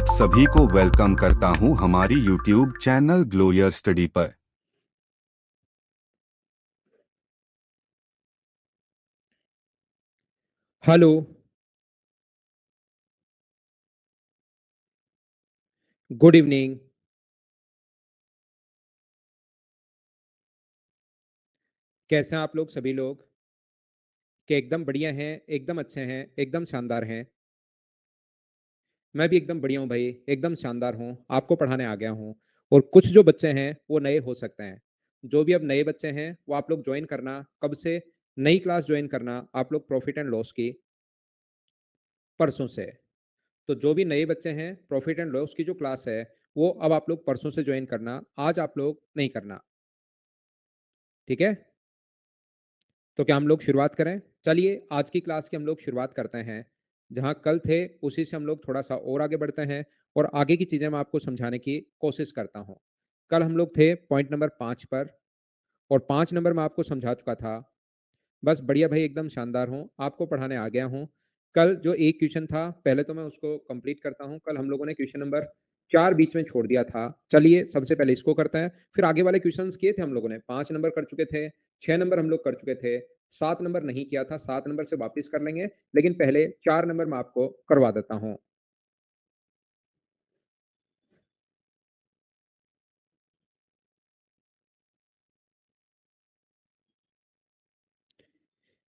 आप सभी को वेलकम करता हूं हमारी यूट्यूब चैनल ग्लोयर स्टडी पर। हेलो। Good evening. कैसे हैं आप लोग सभी लोग? कि एकदम बढ़िया हैं, एकदम अच्छे हैं, एकदम शानदार हैं। मैं भी एकदम बढ़िया हूं भाई, एकदम शानदार हूं। आपको पढ़ाने आ गया हूं। और कुछ जो बच्चे हैं वो नए हो सकते हैं। जो भी अब नए बच्चे हैं वो आप लोग ज्वाइन करना। कब से? नई क्लास ज्वाइन करना आप लोग प्रॉफिट एंड लॉस की, परसों से। तो जो भी नए बच्चे हैं, प्रॉफिट एंड लॉस की जो क्लास है वो अब आप लोग परसों से ज्वाइन करना, आज आप लोग नहीं करना। ठीक है? तो क्या हम लोग शुरुआत करें? चलिए आज की क्लास की हम लोग शुरुआत करते हैं। जहां कल थे उसी से हम लोग थोड़ा सा और आगे बढ़ते हैं और आगे की चीजें मैं आपको समझाने की कोशिश करता हूं। कल हम लोग थे पॉइंट नंबर 5 पर, और 5 नंबर मैं आपको समझा चुका था। बस बढ़िया भाई, एकदम शानदार हूँ, आपको पढ़ाने आ गया हूँ। कल जो एक क्वेश्चन था पहले तो मैं उसको कंप्लीट करता हूँ। कल हम लोगों ने क्वेश्चन नंबर 4 बीच में छोड़ दिया था। चलिए सबसे पहले इसको करते हैं, फिर आगे वाले क्वेश्चंस किए थे हम लोगों ने। 5 नंबर कर चुके थे, 6 नंबर हम लोग कर चुके थे, 7 नंबर नहीं किया था, 7 नंबर से वापिस कर लेंगे। लेकिन पहले 4 नंबर मैं आपको करवा देता हूँ।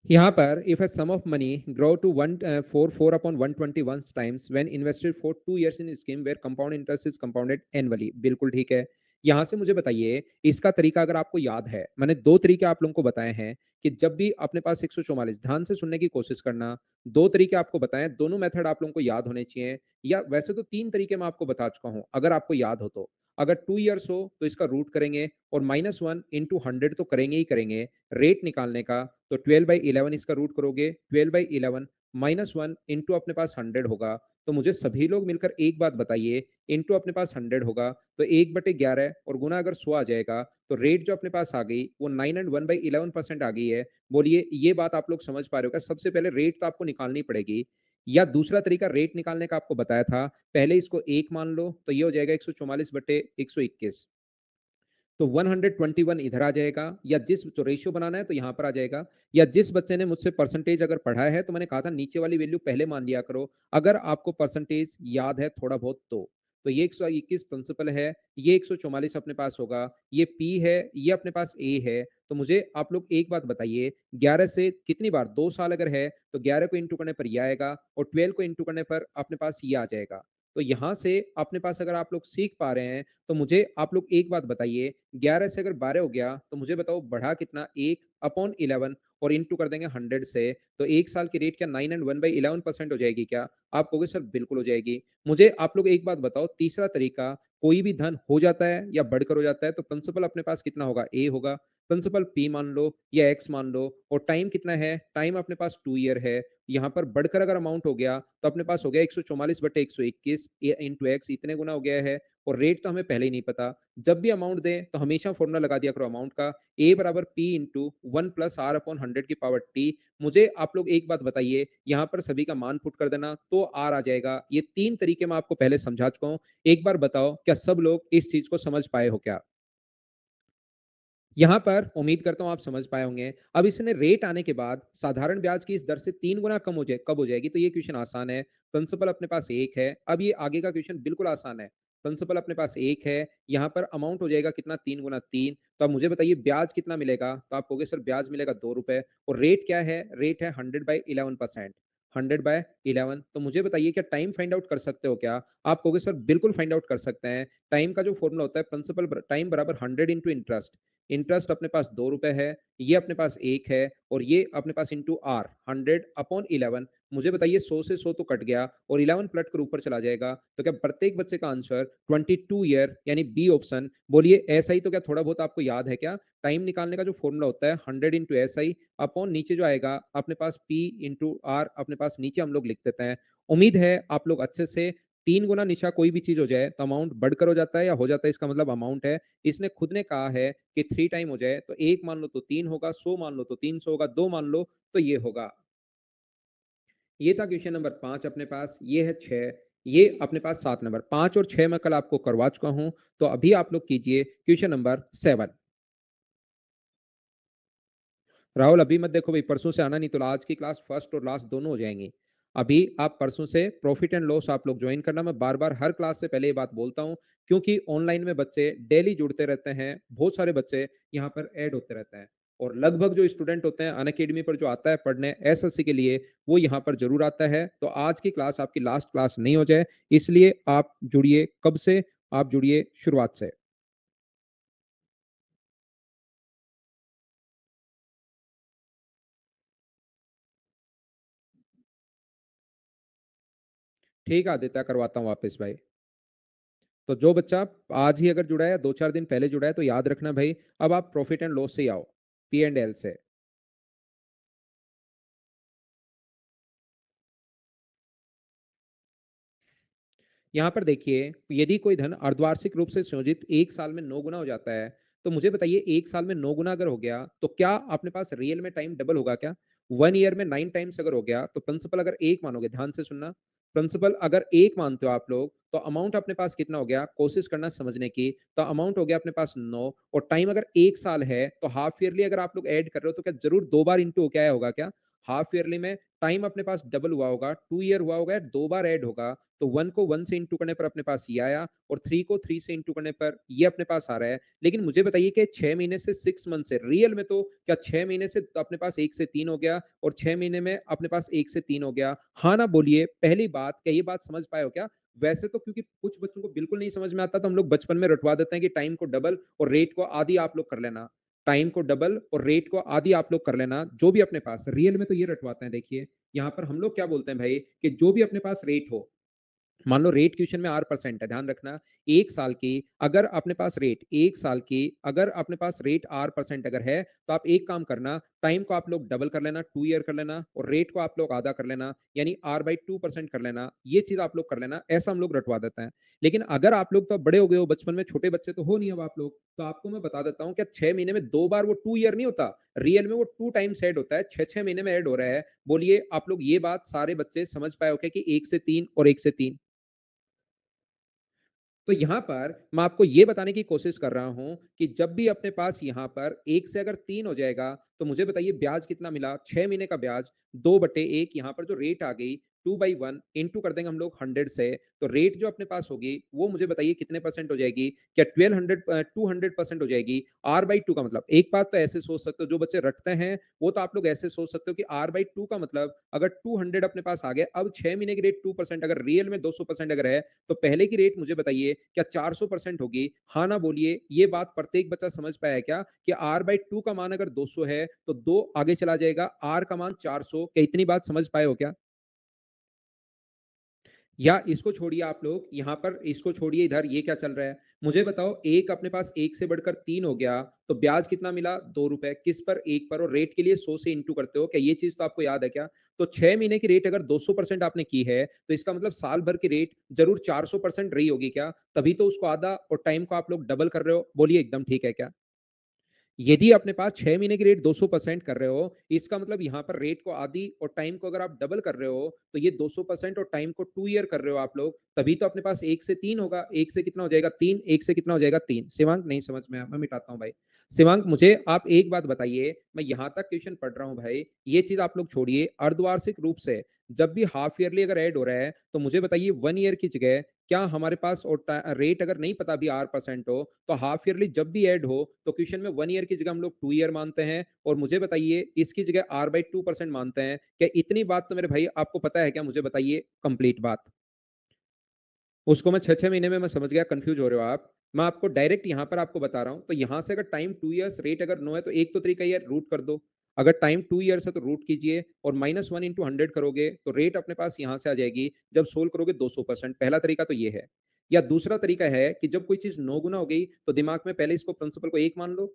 यहाँ पर if a sum of money grow to 144 upon 121 times when invested for 2 years in scheme where compound interest is compounded annually. बिल्कुल ठीक है। यहाँ से मुझे बताइए इसका तरीका अगर आपको याद है, मैंने दो तरीके आप लोगों को बताए हैं कि जब भी अपने पास 144, ध्यान से सुनने की कोशिश करना, दो तरीके आपको बताए, दोनों मेथड आप लोगों को याद होने चाहिए। या वैसे तो 3 तरीके मैं आपको बता चुका हूं, अगर आपको याद हो तो। अगर 2 years हो तो इसका रूट करेंगे और -1 इंटू 100 तो करेंगे ही करेंगे। रेट निकालने का तो 12/11 इसका रूट करोगे, 12/11 -1 इंटू अपने पास 100 होगा। तो मुझे सभी लोग मिलकर एक बात बताइए, इंटू अपने पास 100 होगा तो 1/11 और गुना अगर 100 आ जाएगा तो रेट जो अपने पास आ गई वो 9 एंड 1/11% आ गई है। बोलिए ये बात आप लोग समझ पा रहे हो क्या? सबसे पहले रेट तो आपको निकालनी पड़ेगी। या दूसरा तरीका रेट निकालने का आपको बताया था, पहले इसको 1 मान लो तो ये हो जाएगा 144/121। तो 121 इधर आ जाएगा, या जिस जो रेशियो बनाना है तो यहां पर आ जाएगा। या जिस बच्चे ने मुझसे परसेंटेज अगर पढ़ा है तो मैंने कहा था नीचे वाली वैल्यू पहले मान लिया करो, अगर आपको परसेंटेज याद है थोड़ा बहुत तो ये 121 प्रिंसिपल है, ये 144 अपने पास होगा, ये पी है, ये अपने पास ए है। तो मुझे आप लोग एक बात बताइए, 11 से कितनी बार, 2 साल अगर है तो 11 को इंटू करने पर यह आएगा और 12 को इंटू करने पर अपने पास ये आ जाएगा। तो यहां से अपने पास अगर आप लोग सीख पा रहे हैं तो मुझे आप लोग एक बात बताइए, 11 से अगर 12 हो गया तो मुझे बताओ बढ़ा कितना, 1/11 और इंटू कर देंगे 100 से। तो एक साल की रेट क्या 9 एंड 1/11% हो जाएगी क्या? आप कहोगे सर बिल्कुल हो जाएगी। मुझे आप लोग एक बात बताओ, तीसरा तरीका, कोई भी धन हो जाता है या बढ़कर हो जाता है तो प्रिंसिपल अपने पास कितना होगा? ए होगा। प्रिंसिपल पी मान लो या एक्स मान लो, और टाइम कितना है? टाइम अपने पास 2 ईयर है। यहाँ पर बढ़कर अगर अमाउंट हो गया तो अपने पास हो गया 144/121 इंटू एक्स, इतने गुना हो गया है। और रेट तो हमें पहले ही नहीं पता। जब भी अमाउंट दें तो हमेशा फॉर्मूला लगा दिया करो अमाउंट का, ए बराबर पी इंटू 1+r/100 मुझे आप लोग एक बात बताइए, यहां पर सभी का मान पुट कर देना तो आर आ जाएगा। ये 3 तरीके मैं आपको पहले समझा चुका हूं। एक बार बताओ क्या सब लोग इस चीज को समझ पाए हो क्या? यहां पर उम्मीद करता हूं आप समझ पाए होंगे। अब इसने रेट आने के बाद साधारण ब्याज की इस दर से 3 गुना कम हो जाए, कब हो जाएगी? तो ये क्वेश्चन आसान है। प्रिंसिपल अपने पास एक है। अब ये आगे का क्वेश्चन बिल्कुल आसान है। प्रिंसिपल अपने पास एक है, यहां पर अमाउंट हो जाएगा कितना? 3 गुना 3। तो अब मुझे बताइए ब्याज कितना मिलेगा? तो आप कहोगे सर ब्याज मिलेगा 2 रुपए। और रेट क्या है? रेट है 100/11%। 100/11। तो मुझे बताइए क्या टाइम फाइंड आउट कर सकते हो क्या? आप कहोगे सर बिल्कुल फाइंड आउट कर सकते हैं। टाइम का जो फॉर्मूला होता है, प्रिंसिपल टाइम बराबर 100 इंटू इंटरेस्ट। इंटरेस्ट अपने पास 2 रुपए है, ये अपने पास एक है, और ये अपने पास इंटू आर 100/11। मुझे बताइए 100 से 100 तो कट गया और 11 पलट कर ऊपर चला जाएगा, तो क्या प्रत्येक बच्चे का आंसर 22 ईयर यानी बी ऑप्शन? बोलिए ऐसा ही तो क्या थोड़ा बहुत आपको याद है क्या? टाइम निकालने का जो फॉर्मूला होता है 100 इंटू एस आई अपॉन नीचे जो आएगा अपने पास पी इंटू आर, अपने पास नीचे हम लोग लिख देते हैं। उम्मीद है आप लोग अच्छे से, 3 गुना निशा कोई भी चीज हो जाए तो अमाउंट बढ़कर हो जाता है या हो जाता है, इसका मतलब अमाउंट है। इसने खुद ने कहा है कि 3 टाइम हो जाए तो 1 मान लो तो 3 होगा, 100 मान लो तो 300 होगा, 2 मान लो तो ये होगा। ये था क्वेश्चन नंबर 5 अपने पास, ये है 6। ये अपने पास 7 नंबर, 5 और 6 मैं कल आपको करवा चुका हूँ, तो अभी आप लोग कीजिए क्वेश्चन नंबर 7। राहुल अभी मत देखो भाई, परसों से आना, नहीं तो आज की क्लास फर्स्ट और लास्ट दोनों हो जाएंगी। अभी आप परसों से प्रॉफिट एंड लॉस आप लोग ज्वाइन करना। मैं बार बार हर क्लास से पहले ये बात बोलता हूँ, क्योंकि ऑनलाइन में बच्चे डेली जुड़ते रहते हैं, बहुत सारे बच्चे यहाँ पर ऐड होते रहते हैं, और लगभग जो स्टूडेंट होते हैं अनअकैडमी पर जो आता है पढ़ने एसएससी के लिए, वो यहाँ पर जरूर आता है। तो आज की क्लास आपकी लास्ट क्लास नहीं हो जाए, इसलिए आप जुड़िए। कब से आप जुड़िए? शुरुआत से। ठीक है आदित्य, करवाता हूँ वापस भाई। तो जो बच्चा आज ही अगर जुड़ा है, 2-4 दिन पहले जुड़ा है, तो याद रखना भाई, अब आप प्रॉफिट एंड लॉस से ही आओ, पी एंड एल से। यहाँ पर देखिए, यदि कोई धन अर्धवार्षिक रूप से संयोजित 1 साल में 9 गुना हो जाता है, तो मुझे बताइए 1 साल में 9 गुना अगर हो गया, तो क्या अपने पास रियल में टाइम डबल होगा क्या? 1 ईयर में 9 टाइम्स अगर हो गया, तो प्रिंसिपल अगर एक मानोगे, ध्यान से सुनना, प्रिंसिपल अगर एक मानते हो आप लोग, तो अमाउंट अपने पास कितना हो गया? कोशिश करना समझने की। तो अमाउंट हो गया अपने पास 9, और टाइम अगर 1 साल है, तो हाफ ईयरली अगर आप लोग ऐड कर रहे हो, तो क्या जरूर 2 बार इंटू क्या होगा क्या? हाफ ईयरली में टाइम अपने पास डबल हुआ होगा, 2 ईयर हुआ होगा, 2 बार ऐड होगा। तो 1 को 1 से इंटू करने पर अपने पास ये आया, और 3 को 3 से इंटू करने पर ये अपने पास आ रहा है। लेकिन मुझे बताइए कि 6 महीने से 6 मंथ से रियल में, तो क्या 6 महीने से अपने पास 1 से 3 हो गया, और 6 महीने में अपने पास 1 से 3 हो गया? हाँ ना बोलिए। पहली बात, क्या ये बात समझ पाए हो क्या? वैसे तो क्योंकि कुछ बच्चों को बिल्कुल नहीं समझ में आता, तो हम लोग बचपन में रटवा देते हैं कि टाइम को डबल और रेट को आधी आप लोग कर लेना। टाइम को डबल और रेट को आधी आप लोग कर लेना, जो भी अपने पास रियल में तो ये रटवाते हैं। देखिए यहाँ पर हम लोग क्या बोलते हैं भाई, कि जो भी अपने पास रेट हो, मान लो रेट क्वेश्चन में R% है, ध्यान रखना। 1 साल की अगर अपने पास रेट, 1 साल की अगर अपने पास रेट R% अगर है, तो आप एक काम करना, टाइम को आप लोग डबल कर लेना, 2 ईयर कर लेना, और रेट को आप लोग आधा कर लेना, यानी R/2% कर लेना। ये चीज आप लोग कर लेना, ऐसा हम लोग रटवा देते हैं। लेकिन अगर आप लोग तो बड़े हो गए हो, बचपन में छोटे बच्चे तो हो नहीं अब आप लोग, तो आपको मैं बता देता हूँ, क्या 6 महीने में 2 बार वो 2 ईयर नहीं होता, रियल में वो 2 टाइम्स ऐड होता है, 6-6 महीने में ऐड हो रहा है। बोलिए आप लोग ये बात सारे बच्चे समझ पाए हो क्या, कि 1 से 3 और 1 से 3? तो यहाँ पर मैं आपको ये बताने की कोशिश कर रहा हूं, कि जब भी अपने पास यहाँ पर 1 से अगर 3 हो जाएगा, तो मुझे बताइए ब्याज कितना मिला? 6 महीने का ब्याज 2/1, यहाँ पर जो रेट आ गई 2/1 इंटू कर देंगे हम लोग 100 से, तो रेट जो अपने पास होगी वो मुझे बताइए कितने परसेंट हो जाएगी? क्या 200% हो जाएगी? R/2 का मतलब, एक बात तो ऐसे सोच सकते हो, जो बच्चे रटते हैं वो तो आप लोग ऐसे सोच सकते हो कि R/2 का मतलब अगर 200 अपने पास आ गया, अब 6 महीने की रेट 2%, अगर रियल में 200% अगर है, तो पहले की रेट मुझे बताइए क्या 400% होगी? हाँ ना बोलिए। ये बात प्रत्येक बच्चा समझ पाया है क्या, कि R/2 का मान अगर 200 है, तो 2 आगे चला जाएगा, R का मान 400। क्या इतनी बात समझ पाए हो क्या? या इसको छोड़िए, आप लोग यहाँ पर इसको छोड़िए, इधर ये क्या चल रहा है मुझे बताओ। एक अपने पास 1 से बढ़कर 3 हो गया, तो ब्याज कितना मिला? 2 रुपए। किस पर? एक पर। और रेट के लिए 100 से इंटू करते हो, क्या ये चीज तो आपको याद है क्या? तो 6 महीने की रेट अगर 200% आपने की है, तो इसका मतलब साल भर की रेट जरूर 400% रही होगी क्या? तभी तो उसको आधा और टाइम को आप लोग डबल कर रहे हो। बोलिए एकदम ठीक है क्या? यदि अपने पास 6 महीने की रेट 200% कर रहे हो, इसका मतलब यहाँ पर रेट को आधी और टाइम को अगर आप डबल कर रहे हो, तो ये 200% और टाइम को 2 ईयर कर रहे हो आप लोग, तभी तो अपने पास 1 से 3 होगा। एक से कितना हो जाएगा? 3। एक से कितना हो जाएगा? 3। शिवांक नहीं समझ में आया, मैं मिटाता हूँ भाई। शिवांक मुझे आप एक बात बताइए, मैं यहाँ तक क्वेश्चन पढ़ रहा हूँ भाई, ये चीज आप लोग छोड़िए। अर्धवार्षिक रूप से जब भी हाफ ईयरली अगर ऐड हो रहा है, तो मुझे बताइए 1 ईयर की जगह, क्या हमारे पास और रेट अगर नहीं पता भी R% हो, तो हाफ ईयरली जब भी ऐड हो, तो क्वेश्चन में 1 ईयर की जगह हम लोग 2 ईयर मानते हैं, और मुझे बताइए इसकी जगह R/2% मानते हैं। क्या इतनी बात तो मेरे भाई आपको पता है क्या? मुझे बताइए कंप्लीट बात। उसको मैं 6-6 महीने में मैं समझ गया, कंफ्यूज हो रहे हो आप। मैं आपको डायरेक्ट यहाँ पर आपको बता रहा हूँ, तो यहाँ से अगर टाइम 2 ईयर्स, रेट अगर 9 है, तो एक तो तरीका ये रूट कर दो। अगर टाइम 2 ईयर्स है तो रूट कीजिए, और -1 इंटू 100 करोगे, तो रेट अपने पास यहाँ से आ जाएगी। जब सोल्व करोगे 200%। पहला तरीका तो ये है। या दूसरा तरीका है कि जब कोई चीज 9 गुना हो गई, तो दिमाग में पहले इसको प्रिंसिपल को 1 मान लो।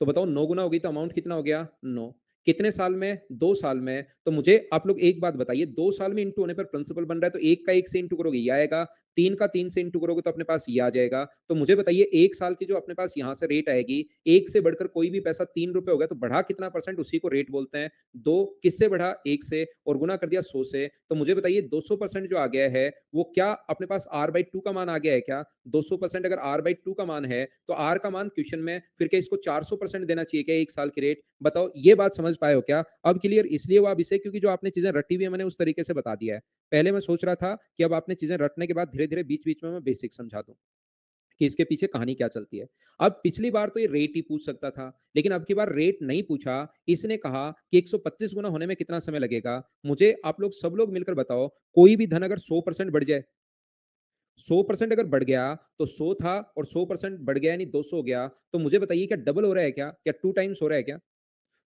तो बताओ 9 गुना होगी, तो अमाउंट कितना हो गया? 9। कितने साल में? 2 साल में। तो मुझे आप लोग एक बात बताइए, 2 साल में इंटू होने पर प्रिंसिपल बन रहा है, तो एक का एक से इंटू करोगे ये आएगा, 3 का 3 से इंटू करोगे तो अपने पास ये आ जाएगा। तो मुझे बताइए 1 साल की जो अपने पास यहाँ से रेट आएगी, 1 से बढ़कर कोई भी पैसा ₹3 हो गया तो बढ़ा कितना परसेंट उसी को रेट बोलते हैं। 2 किससे बढ़ा? 1 से और गुना कर दिया 100 से। तो मुझे बताइए 200% जो आ गया है, वो क्या अपने पास R/2 का मान आ गया है क्या? 200% अगर R/2 का मान है, तो R का मान क्वेश्चन में फिर क्या इसको 400% देना चाहिए क्या 1 साल की रेट? बताओ ये बात समझ पाए हो क्या? अब क्लियर इसलिए हुआ अब इसे क्योंकि जो आपने चीज़ें रटी हुई है मैंने उस तरीके से बता दिया है। पहले मैं सोच रहा था कि अब आपने चीज़ें रटने के बाद धीरे-धीरे बीच-बीच में मैं बेसिक समझा दूँ, कि इसके पीछे कहानी क्या चलती है। अब पिछली बार तो ये रेट ही पूछ सकता था, लेकिन अब की बार रेट नहीं पूछा, इसने कहा कि 125 गुना होने में कितना समय लगेगा? मुझे आप लोग सब लोग मिलकर बताओ, कोई भी धन अगर 100% बढ़ जाए, 100% अगर बढ़ गया, तो 100 था और 100% बढ़ गया यानी 200 हो गया, तो मुझे बताइए क्या डबल हो रहा है क्या? क्या 2 टाइम्स हो रहा है क्या?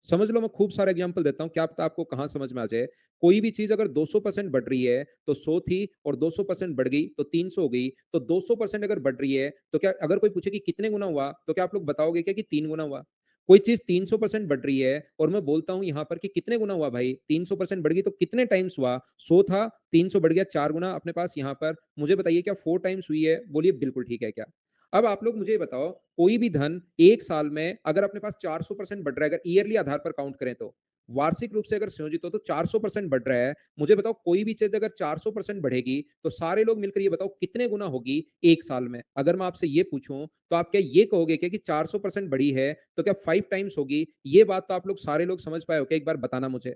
समझ लो मैं खूब सारे एग्जांपल देता हूँ, क्या पता आपको कहाँ समझ में आ जाए। कोई भी चीज़ अगर 200% बढ़ रही है, तो 100 थी और 200% बढ़ गई, तो 300 हो गई। तो 200% अगर बढ़ रही है, तो क्या अगर कोई पूछे कि कितने गुना हुआ, तो क्या आप लोग बताओगे क्या कि 3 गुना हुआ? कोई चीज़ 300% बढ़ रही है और मैं बोलता हूँ यहाँ पर कि कितने गुना हुआ भाई? 300% बढ़ गई तो कितने टाइम्स हुआ? 100 था, 300 बढ़ गया 4 गुना अपने पास यहाँ पर। मुझे बताइए क्या 4 टाइम्स हुई है? बोलिए बिल्कुल ठीक है क्या? अब आप लोग मुझे ये बताओ, कोई भी धन 1 साल में अगर अपने पास 400% बढ़ रहा है, अगर ईयरली आधार पर काउंट करें तो, वार्षिक रूप से अगर संयोजित हो तो 400% बढ़ रहा है। मुझे बताओ कोई भी चीज़ अगर 400% बढ़ेगी, तो सारे लोग मिलकर ये बताओ कितने गुना होगी 1 साल में? अगर मैं आपसे ये पूछूँ, तो आप क्या ये कहोगे क्या कि 400% बढ़ी है, तो क्या 5 टाइम्स होगी? ये बात तो आप लोग सारे लोग समझ पाए हो क्या? एक बार बताना मुझे।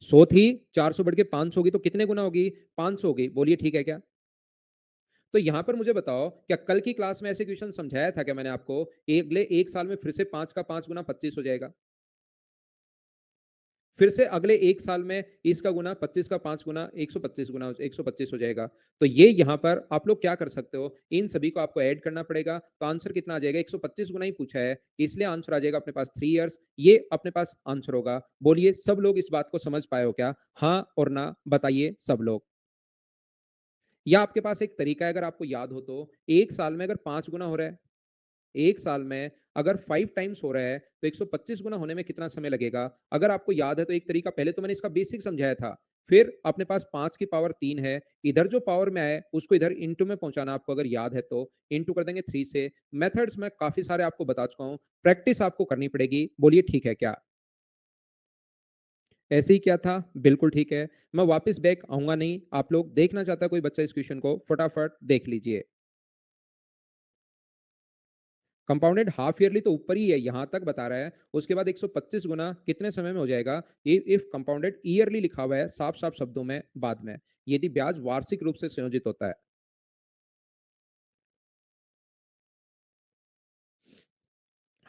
100 थी, 400 बढ़ के 500 होगी तो कितने गुना होगी? 500 होगी। बोलिए ठीक है क्या? तो यहाँ पर मुझे बताओ, क्या कल की क्लास में ऐसे क्वेश्चन समझाया था क्या मैंने आपको? अगले 1 साल में फिर से 5 का 5 गुना 25 हो जाएगा। फिर से अगले 1 साल में इसका गुना 25 का 5 गुना 125 गुना 125 हो जाएगा। तो ये यहाँ पर आप लोग क्या कर सकते हो, इन सभी को आपको ऐड करना पड़ेगा, तो आंसर कितना आ जाएगा? 125 गुना ही पूछा है, इसलिए आंसर आ जाएगा अपने पास 3 इयर्स, ये अपने पास आंसर होगा। बोलिए सब लोग इस बात को समझ पाए हो क्या? हाँ और ना बताइए सब लोग। या आपके पास एक तरीका है अगर आपको याद हो तो, 1 साल में अगर 5 गुना हो रहा है, 1 साल में अगर 5 टाइम्स हो रहा है, तो 125 गुना होने में कितना समय लगेगा? अगर आपको याद है तो एक तरीका पहले तो मैंने इसका बेसिक समझाया था। फिर अपने पास 5 की पावर 3 है, इधर जो पावर में आए उसको इधर इंटू में पहुँचाना आपको अगर याद है तो, इंटू कर देंगे 3 से। मेथड्स मैं काफ़ी सारे आपको बता चुका हूँ, प्रैक्टिस आपको करनी पड़ेगी। बोलिए ठीक है क्या? ऐसे ही क्या था? बिल्कुल ठीक है। मैं वापस बैक आऊँगा नहीं, आप लोग देखना चाहता है कोई बच्चा इस क्वेश्चन को, फटाफट देख लीजिए। कंपाउंडेड हाफ ईयरली तो ऊपर ही है, यहाँ तक बता रहा है। उसके बाद 125 गुना कितने समय में हो जाएगा? ये इफ कंपाउंडेड ईयरली लिखा हुआ है साफ-साफ शब्दों में बाद में। यदि ब्याज वार्षिक रूप से संयोजित होता है।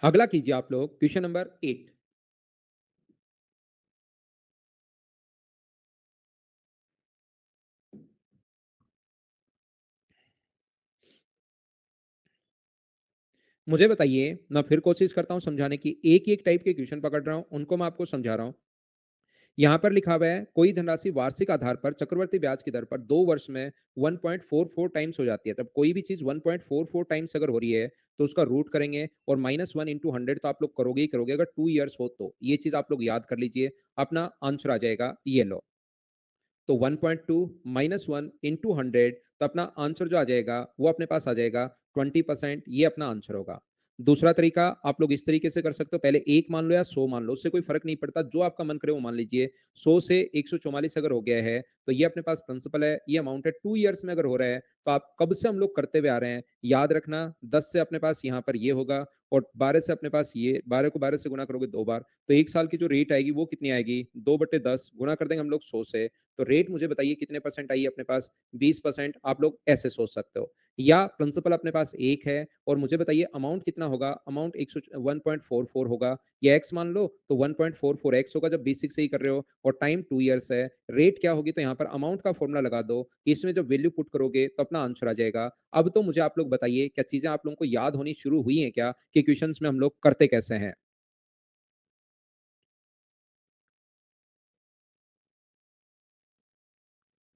अगला कीजिए आप लोग क्वेश्चन नंबर 8। मुझे बताइए, मैं फिर कोशिश करता हूँ समझाने की। एक ही एक टाइप के क्वेश्चन पकड़ रहा हूँ, उनको मैं आपको समझा रहा हूँ। यहाँ पर लिखा हुआ है कोई धनराशि वार्षिक आधार पर चक्रवर्ती ब्याज की दर पर 2 वर्ष में 1.44 टाइम्स हो जाती है। तब कोई भी चीज 1.44 टाइम्स अगर हो रही है, तो उसका रूट करेंगे और -1 इंटू 100 तो आप लोग करोगे ही करोगे अगर 2 इयर्स हो तो। ये चीज आप लोग याद कर लीजिए, अपना आंसर आ जाएगा ये लो। तो 1.2 -1 इंटू 100 तो अपना आंसर जो आ जाएगा वो अपने पास आ जाएगा 20%। ये अपना आंसर होगा। दूसरा तरीका आप लोग इस तरीके से कर सकते हो, पहले 1 मान लो या 100 मान लो, उससे कोई फर्क नहीं पड़ता, जो आपका मन करे वो मान लीजिए। 100 से 144 अगर हो गया है, तो ये अपने पास प्रिंसिपल है, ये अमाउंट है। 2 इयर्स में अगर हो रहा है, तो आप कब से हम लोग करते हुए आ रहे हैं, याद रखना। 10 से अपने पास यहाँ पर ये होगा और 12 से अपने पास ये, 12 को 12 से गुना करोगे 2 बार, तो 1 साल की जो रेट आएगी वो कितनी आएगी? 2/10 गुना कर देंगे हम लोग 100 से, तो रेट मुझे बताइए कितने परसेंट आई है अपने पास? 20%। आप लोग ऐसे सोच सकते हो। या प्रिंसिपल अपने पास 1 है और मुझे बताइए अमाउंट कितना होगा? अमाउंट 1.44 होगा, या एक्स मान लो तो 1.44 एक्स होगा जब बेसिक से ही कर रहे हो, और टाइम 2 इयर्स है। रेट क्या होगी? तो यहाँ पर अमाउंट का फॉर्मूला लगा दो, इसमें जब वैल्यू पुट करोगे तो अपना आंसर आ जाएगा। अब तो मुझे आप लोग बताइए, क्या चीजें आप लोगों को याद होनी शुरू हुई हैं क्या कि क्वेश्चंस में हम लोग करते कैसे हैं?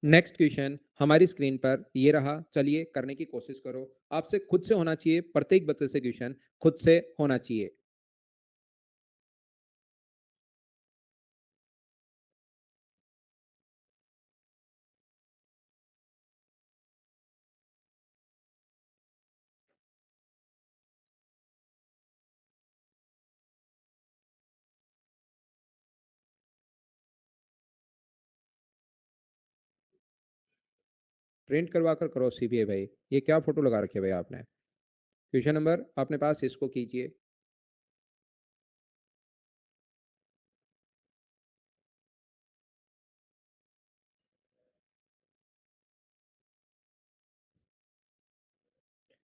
नेक्स्ट क्वेश्चन हमारी स्क्रीन पर ये रहा, चलिए करने की कोशिश करो। आपसे खुद से होना चाहिए, प्रत्येक बच्चे से क्वेश्चन खुद से होना चाहिए। प्रिंट करवा कर करो सीबीआई भाई। ये क्या फोटो लगा रखी है भाई आपने? क्वेश्चन नंबर अपने पास इसको कीजिए।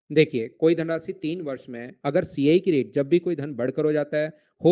देखिए, कोई धनराशि 3 वर्ष में अगर सीआई की रेट जब भी कोई धन बढ़कर हो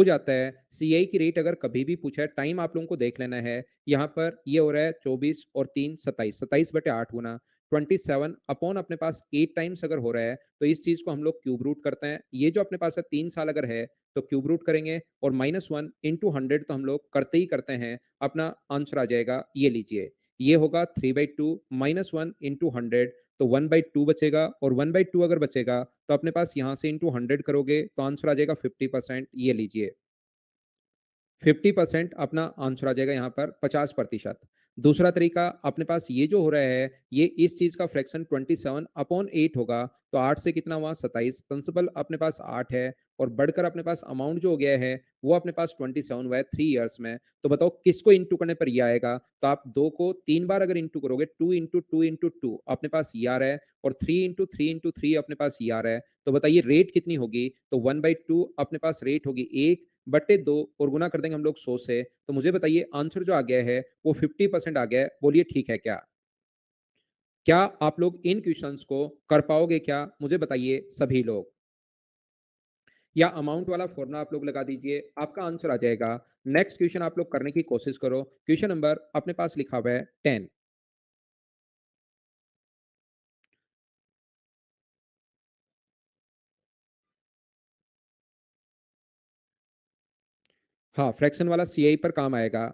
जाता है, सीआई की रेट अगर कभी भी पूछा है, टाइम आप लोगों को देख लेना है। यहाँ पर ये हो रहा है 24 और 3 27, 27/8 गुना 27 अपॉन अपने पास 8 टाइम्स अगर हो रहा है, तो इस चीज को हम लोग क्यूब रूट करते हैं। ये जो अपने पास है 3 साल अगर है, तो क्यूब रूट करेंगे और -1 इंटू 100 तो हम लोग करते ही करते हैं। अपना आंसर आ जाएगा, ये लीजिए। ये होगा 3/2 -1 इंटू 100, तो 1/2 बचेगा और 1/2 अगर बचेगा तो अपने पास यहां से इंटू 100 करोगे तो आंसर आ जाएगा 50%। ये लीजिए, 50% अपना आंसर आ जाएगा यहाँ पर 50%। दूसरा तरीका अपने पास ये जो हो रहा है, ये इस चीज का फ्रैक्शन 27/8 होगा, तो 8 से कितना हुआ 27, प्रिंसिपल अपने पास 8 है और बढ़कर अपने पास अमाउंट जो हो गया है वो अपने पास 27 हुआ है 3 ईयर्स में। तो बताओ किसको इंटू करने पर ये आएगा? तो आप 2 को 3 बार अगर इंटू करोगे, 2 इंटू 2 अपने पास ये आ रहा है और 3 इंटू 3 अपने पास ये आ रहा है। तो बताइए रेट कितनी होगी? तो 1/2 अपने पास रेट होगी 1/2 और गुना कर देंगे हम लोग 100 से। तो मुझे बताइए आंसर जो आ गया है वो 50% आ गया है। बोलिए ठीक है क्या? क्या आप लोग इन क्वेश्चंस को कर पाओगे क्या? मुझे बताइए सभी लोग। या अमाउंट वाला फॉर्मूला आप लोग लगा दीजिए, आपका आंसर आ जाएगा। नेक्स्ट क्वेश्चन आप लोग करने की कोशिश करो। क्वेश्चन नंबर अपने पास लिखा हुआ है 10। हाँ, फ्रैक्शन वाला सीआई पर काम आएगा।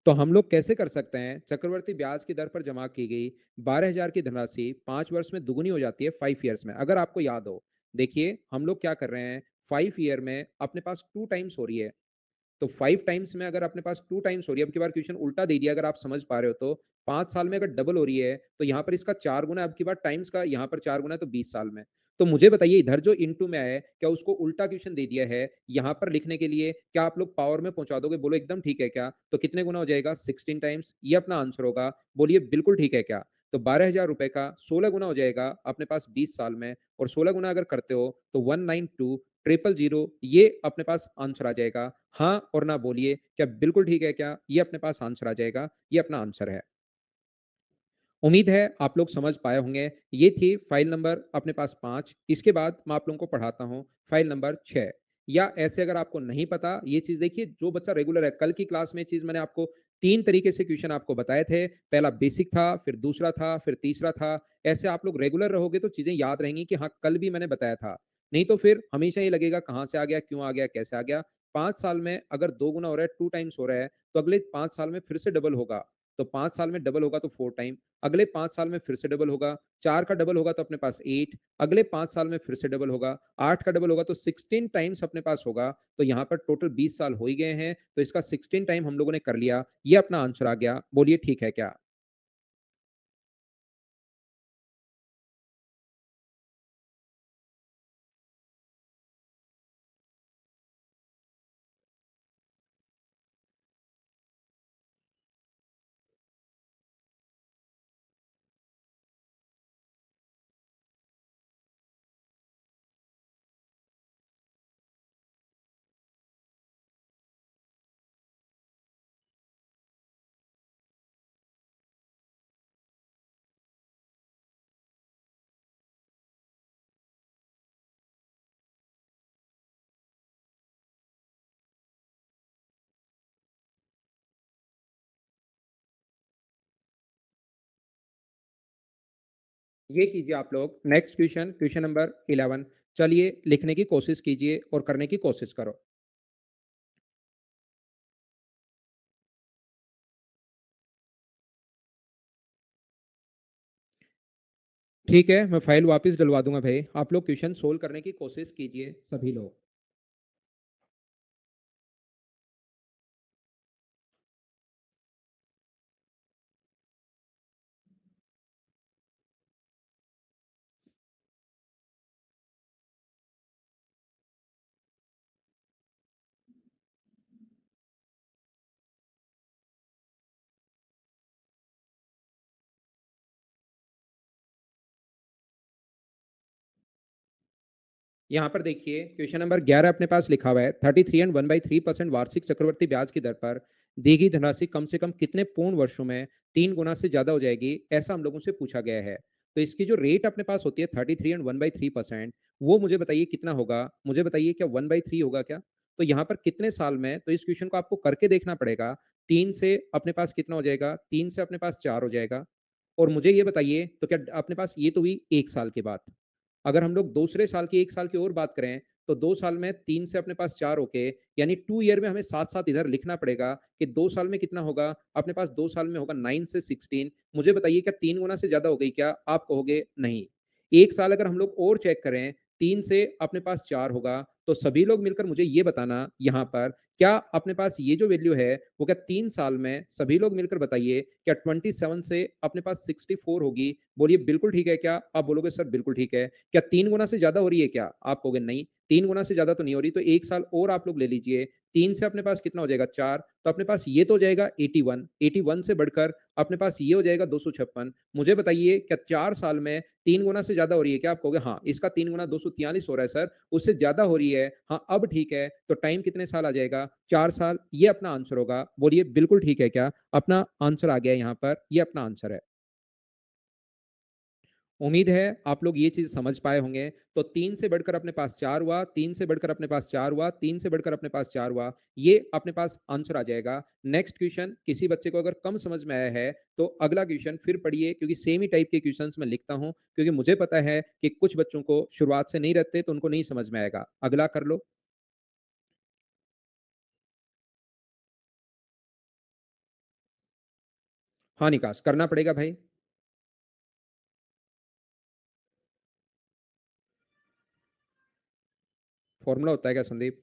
तो हम लोग कैसे कर सकते हैं? चक्रवर्ती ब्याज की दर पर जमा की गई 12,000 की धनराशि 5 वर्ष में दुगुनी हो जाती है 5 ईयर्स में। अगर आपको याद हो, देखिए हम लोग क्या कर रहे हैं, 5 ईयर में अपने पास 2 टाइम्स हो रही है। तो 5 टाइम्स में अगर अपने पास 2 टाइम्स हो रही है, अब की बार क्वेश्चन उल्टा दे दिया, अगर आप समझ पा रहे हो तो 5 साल में अगर डबल हो रही है तो यहाँ पर इसका 4 गुना, अब की बार टाइम्स का यहाँ पर 4 गुना है, तो 20 साल में। तो मुझे बताइए इधर जो इंटू में है, क्या उसको उल्टा क्वेश्चन दे दिया है यहाँ पर लिखने के लिए? क्या आप लोग पावर में पहुंचा दोगे? बोलो एकदम ठीक है क्या? तो कितने गुना हो जाएगा? 16 टाइम्स। ये अपना आंसर होगा। बोलिए बिल्कुल ठीक है क्या? तो 12,000 रुपए का 16 गुना हो जाएगा अपने पास 20 साल में, और 16 गुना अगर करते हो तो 192,000 ये अपने पास आंसर आ जाएगा। हाँ और ना बोलिए, क्या बिल्कुल ठीक है क्या? ये अपने पास आंसर आ जाएगा। ये अपना आंसर है। उम्मीद है आप लोग समझ पाए होंगे। ये थी फाइल नंबर अपने पास 5। इसके बाद मैं आप लोगों को पढ़ाता हूँ फाइल नंबर 6। या ऐसे अगर आपको नहीं पता ये चीज, देखिए जो बच्चा रेगुलर है, कल की क्लास में चीज मैंने आपको 3 तरीके से क्वेश्चन आपको बताए थे। पहला बेसिक था, फिर दूसरा था, फिर तीसरा था। ऐसे आप लोग रेगुलर रहोगे तो चीजें याद रहेंगी कि हाँ कल भी मैंने बताया था। नहीं तो फिर हमेशा ये लगेगा कहाँ से आ गया, क्यों आ गया, कैसे आ गया। 5 साल में अगर 2 गुना हो रहा है, 2 टाइम्स हो रहा है, तो अगले 5 साल में फिर से डबल होगा। तो 5 साल में डबल होगा तो 4 टाइम, अगले 5 साल में फिर से डबल होगा। 4 का डबल होगा तो अपने पास 8, अगले 5 साल में फिर से डबल होगा। 8 का डबल होगा तो 16 टाइम्स अपने पास होगा। तो यहाँ पर टोटल 20 साल हो ही गए हैं, तो इसका 16 टाइम हम लोगों ने कर लिया। ये अपना आंसर आ गया। बोलिए ठीक है क्या? ये कीजिए आप लोग नेक्स्ट क्वेश्चन, क्वेश्चन नंबर 11। चलिए लिखने की कोशिश कीजिए और करने की कोशिश करो। ठीक है, मैं फाइल वापस डलवा दूंगा भाई। आप लोग क्वेश्चन सोल्व करने की कोशिश कीजिए सभी लोग। यहाँ पर देखिए क्वेश्चन नंबर 11 अपने पास लिखा हुआ है 33 एंड 1/3% वार्षिक चक्रवर्ती ब्याज की दर पर दी गई धनराशि कम से कम कितने पूर्ण वर्षों में 3 गुना से ज्यादा हो जाएगी, ऐसा हम लोगों से पूछा गया है। तो इसकी जो रेट अपने पास होती है 33 एंड 1/3%, वो मुझे बताइए कितना होगा। मुझे बताइए क्या 1/3 होगा क्या? तो यहाँ पर कितने साल में, तो इस क्वेश्चन को आपको करके देखना पड़ेगा। 3 से अपने पास कितना हो जाएगा, 3 से अपने पास 4 हो जाएगा। और मुझे ये बताइए तो क्या अपने पास ये तो हुई 1 साल की बात। अगर हम लोग दूसरे साल की 1 साल की और बात करें, तो 2 साल में 3 से अपने पास 4 होके, यानी 2 ईयर में हमें साथ-साथ इधर लिखना पड़ेगा कि 2 साल में कितना होगा, अपने पास 2 साल में होगा 9 से 16। मुझे बताइए क्या 3 गुना से ज़्यादा हो गई क्या? आप कहोगे नहीं। 1 साल अगर हम लोग और चेक करें, 3 से अपने पास 4 होगा, तो सभी लोग मिलकर मुझे ये बताना यहाँ पर, क्या अपने पास ये जो वैल्यू है, वो क्या 3 साल में सभी लोग मिलकर बताइए, क्या 27 से अपने पास 64 होगी? बोलिए बिल्कुल ठीक है क्या? आप बोलोगे सर बिल्कुल ठीक है। क्या 3 गुना से ज़्यादा हो रही है क्या? आप कहोगे नहीं, 3 गुना से ज़्यादा तो नहीं हो रही, तो 1 साल और आप लोग ले लीजिए। 3 से अपने पास कितना हो जाएगा 4, तो अपने पास ये तो हो जाएगा 81, 81 से बढ़कर अपने पास ये हो जाएगा 256। मुझे बताइए क्या 4 साल में 3 गुना से ज़्यादा हो रही है क्या? आप कहोगे हाँ, इसका 3 गुना 243 हो रहा है सर, उससे ज़्यादा हो रही है। हाँ, अब ठीक है, तो टाइम कितने साल आ जाएगा? 4 साल, ये अपना आंसर होगा। बोलिए बिल्कुल ठीक है क्या? अपना आंसर आ गया यहाँ पर, ये अपना आंसर है। उम्मीद है आप लोग ये चीज समझ पाए होंगे। तो 3 से बढ़कर अपने पास 4 हुआ, 3 से बढ़कर अपने पास 4 हुआ, 3 से बढ़कर अपने पास 4 हुआ, ये अपने पास आंसर आ जाएगा। नेक्स्ट क्वेश्चन, किसी बच्चे को अगर कम समझ में आया है तो अगला क्वेश्चन फिर पढ़िए, क्योंकि सेम ही टाइप के क्वेश्चंस मैं लिखता हूं, क्योंकि मुझे पता है कि कुछ बच्चों को शुरुआत से नहीं रहते तो उनको नहीं समझ में आएगा। अगला कर लो। हाँ निकास करना पड़ेगा भाई। फॉर्मूला होता है क्या संदीप?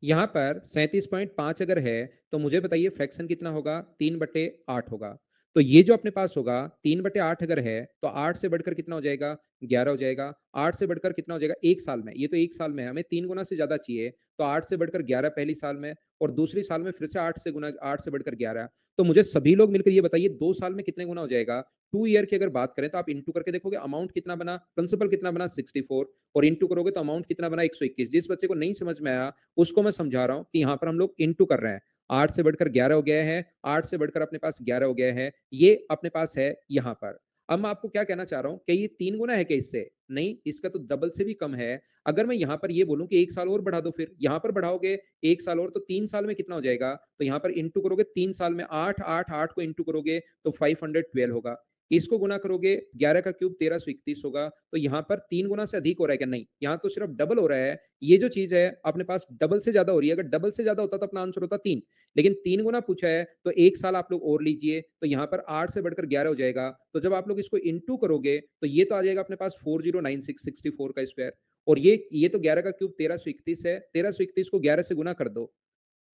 यहाँ पर 37.5 अगर है, तो मुझे बताइए फ्रैक्शन कितना होगा? 3/8 होगा। तो ये जो अपने पास होगा 3/8 अगर है, तो 8 से बढ़कर कितना हो जाएगा? 11 हो जाएगा। 8 से बढ़कर कितना हो जाएगा? 1 साल में, ये तो 1 साल में है, हमें 3 गुना से ज्यादा चाहिए। तो 8 से बढ़कर 11 पहली साल में, और दूसरी साल में फिर से 8 से बढ़कर 11। तो मुझे सभी लोग मिलकर ये बताइए 2 साल में कितने गुना हो जाएगा? 2 ईयर की अगर बात करें तो आप इंटू करके देखोगे, अमाउंट कितना बना, प्रिंसिपल कितना बना 64, और इंटू करोगे तो अमाउंट कितना बना 121। जिस बच्चे को नहीं समझ में आया उसको मैं समझा रहा हूँ कि यहाँ पर हम लोग इंटू कर रहे हैं। 8 से बढ़कर 11 हो गया है, 8 से बढ़कर अपने पास 11 हो गया है, ये अपने पास है यहाँ पर। अब मैं आपको क्या कहना चाह रहा हूँ कि ये 3 गुना है क्या इससे? नहीं, इसका तो डबल से भी कम है। अगर मैं यहाँ पर ये बोलूँ कि 1 साल और बढ़ा दो, फिर यहाँ पर बढ़ाओगे 1 साल और, तो 3 साल में कितना हो जाएगा? तो यहाँ पर इंटू करोगे 3 साल में, 8, 8, 8 को इंटू करोगे तो 512 होगा। इसको गुना करोगे 11 का क्यूब 1331 होगा। तो यहाँ पर 3 गुना से अधिक हो रहा है क्या? नहीं, यहाँ तो सिर्फ डबल हो रहा है। ये जो चीज है अपने पास डबल से ज्यादा हो रही है। अगर डबल से ज्यादा होता तो अपना आंसर होता 3, लेकिन 3 गुना पूछा है, तो 1 साल आप लोग और लीजिए, तो यहाँ पर 8 से बढ़कर 11 हो जाएगा। तो जब आप लोग इसको इंटू करोगे तो ये तो आ जाएगा अपने पास 409664 का स्क्वायर। और ये तो 11 का क्यूब 1331 है, 1331 को 11 से गुना कर दो,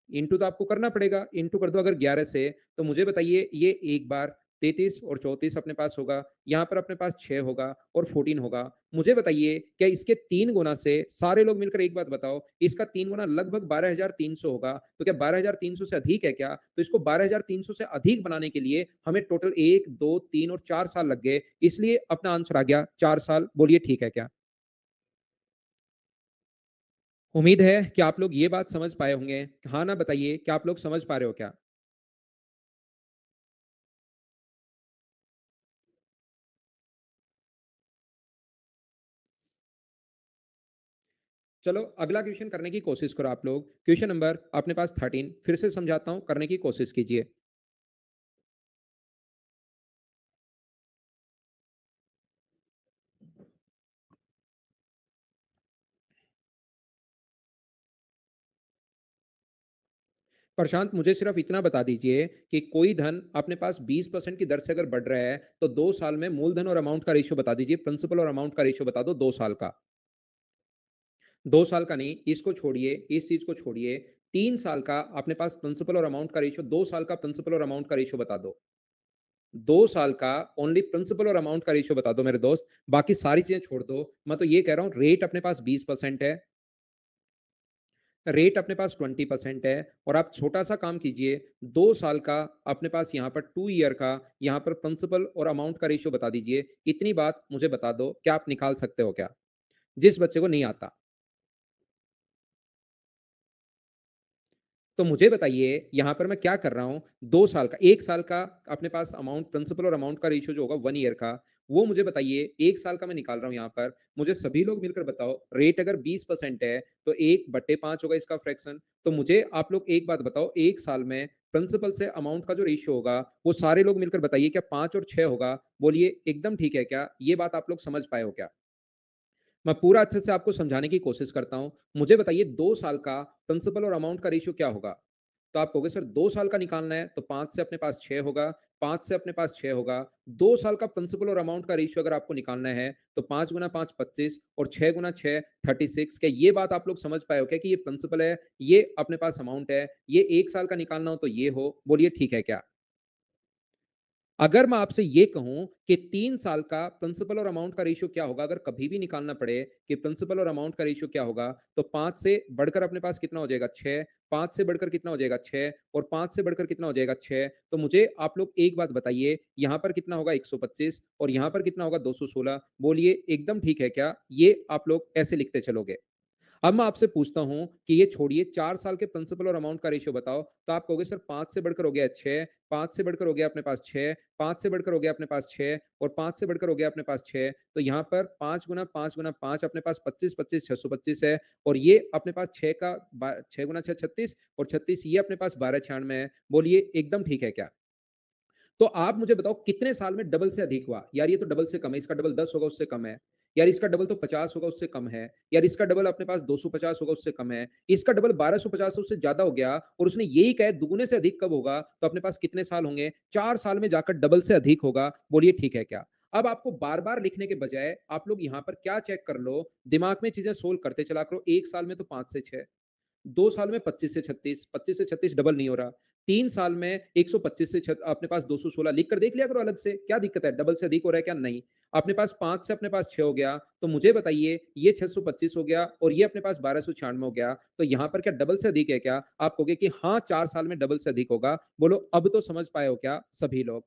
इंटू तो आपको करना पड़ेगा, इंटू कर दो अगर 11 से। तो मुझे बताइए ये एक बार 33 और 34 अपने पास होगा, यहाँ पर अपने पास 6 होगा और 14 होगा। मुझे बताइए क्या इसके 3 गुना से, सारे लोग मिलकर एक बात बताओ, इसका 3 गुना लगभग 12,300 होगा। तो क्या 12,300 से अधिक है क्या? तो इसको 12,300 से अधिक बनाने के लिए हमें टोटल 1, 2, 3 और 4 साल लग गए, इसलिए अपना आंसर आ गया 4 साल। बोलिए ठीक है क्या? उम्मीद है कि आप लोग ये बात समझ पाए होंगे। हाँ ना बताइए, क्या आप लोग समझ पा रहे हो क्या? चलो अगला क्वेश्चन करने की कोशिश करो आप लोग। क्वेश्चन नंबर अपने पास 13 फिर से समझाता हूं, करने की कोशिश कीजिए। प्रशांत मुझे सिर्फ इतना बता दीजिए कि कोई धन अपने पास 20% की दर से अगर बढ़ रहा है, तो 2 साल में मूलधन और अमाउंट का रेशियो बता दीजिए, प्रिंसिपल और अमाउंट का रेशियो बता दो 2 साल का। 2 साल का नहीं, इसको छोड़िए, इस चीज को छोड़िए। 3 साल का अपने पास प्रिंसिपल और अमाउंट का रेशियो, 2 साल का प्रिंसिपल और अमाउंट का रेशियो बता दो। 2 साल का ओनली प्रिंसिपल और अमाउंट का रेशियो बता दो मेरे दोस्त, बाकी सारी चीजें छोड़ दो। मैं तो ये कह रहा हूं रेट अपने पास 20% है, रेट अपने पास 20% है, और आप छोटा सा काम कीजिए, 2 साल का अपने पास यहाँ पर 2 ईयर का, यहाँ पर प्रिंसिपल और अमाउंट का रेशियो बता दीजिए। इतनी बात मुझे बता दो, क्या आप निकाल सकते हो क्या? जिस बच्चे को नहीं आता। तो मुझे बताइए यहाँ पर मैं क्या कर रहा हूँ, 2 साल का 1 साल का अपने पास अमाउंट प्रिंसिपल और अमाउंट का रेशियो जो होगा 1 ईयर का, वो मुझे बताइए 1 साल का मैं निकाल रहा हूँ यहाँ पर। मुझे सभी लोग मिलकर बताओ, रेट अगर 20% है, तो 1/5 होगा इसका फ्रैक्शन। तो मुझे आप लोग एक बात बताओ, 1 साल में प्रिंसिपल से अमाउंट का जो रेशियो होगा, वो सारे लोग मिलकर बताइए क्या 5 और 6 होगा? बोलिए एकदम ठीक है क्या? ये बात आप लोग समझ पाए हो क्या? मैं पूरा अच्छे से आपको समझाने की कोशिश करता हूँ। मुझे बताइए 2 साल का प्रिंसिपल और अमाउंट का रेशियो क्या होगा? तो आप कहोगे सर 2 साल का निकालना है तो 5 से अपने पास 6 होगा, 5 से अपने पास 6 होगा। 2 साल का प्रिंसिपल और अमाउंट का रेशियो अगर आपको निकालना है तो 5 गुना 5 25 और 6 गुना 6 36। क्या ये बात आप लोग समझ पाए हो क्या कि ये प्रिंसिपल है, ये अपने पास अमाउंट है, ये 1 साल का निकालना हो तो ये हो? बोलिए ठीक है क्या? अगर मैं आपसे ये कहूं कि 3 साल का प्रिंसिपल और अमाउंट का रेशियो क्या होगा, अगर कभी भी निकालना पड़े कि प्रिंसिपल और अमाउंट का रेशियो क्या होगा, तो 5 से बढ़कर अपने पास कितना हो जाएगा 6, 5 से बढ़कर कितना हो जाएगा 6 और 5 से बढ़कर कितना हो जाएगा 6। तो मुझे आप लोग एक बात बताइए, यहां पर कितना होगा 125 और यहां पर कितना होगा 216। बोलिए एकदम ठीक है क्या? ये आप लोग ऐसे लिखते चलोगे। अब मैं आपसे पूछता हूं कि ये छोड़िए 4 साल के प्रिंसिपल और अमाउंट का रेशियो बताओ, तो आप कहोगे सर 5 से बढ़कर हो गया 6, 5 से बढ़कर हो गया अपने पास 6, 5 से बढ़कर हो गया अपने पास 6 और 5 से बढ़कर हो गया अपने पास 6। तो यहाँ पर 5 गुना 5 गुना 5 अपने पास 25 25 625 है और ये अपने पास 6 का 6 गुना 6 36 और 36 ये अपने पास 1296 है। बोलिए एकदम ठीक है क्या? तो आप मुझे बताओ कितने साल में डबल से अधिक हुआ? यार ये तो डबल से कम है, इसका डबल 10 होगा उससे कम है। यार इसका डबल तो 50 होगा उससे कम है। यार इसका डबल अपने पास 250 होगा उससे कम है। इसका डबल 1250 से उससे ज्यादा हो गया और उसने यही कहा दुगुने से अधिक कब होगा? तो अपने पास कितने साल होंगे? 4 साल में जाकर डबल से अधिक होगा। बोलिए ठीक है क्या? अब आपको बार-बार लिखने के बजाय आप लोग यहाँ पर क्या चेक कर लो, दिमाग में चीजें सोल्व करते चला करो। 1 साल में तो 5 से 6, 2 साल में 25 से 36, 25 से 36 डबल नहीं हो रहा। 3 साल में 125 से अपने पास 216 लिख कर देख लिया करो अलग से, क्या दिक्कत है? डबल से अधिक हो रहा है क्या? नहीं। अपने पास 5 से अपने पास 6 हो गया, तो मुझे बताइए ये 625 हो गया और ये अपने पास 1296 हो गया, तो यहाँ पर क्या डबल से अधिक है क्या? आप कहोगे कि हाँ, 4 साल में डबल से अधिक होगा। बोलो अब तो समझ पाए हो क्या सभी लोग?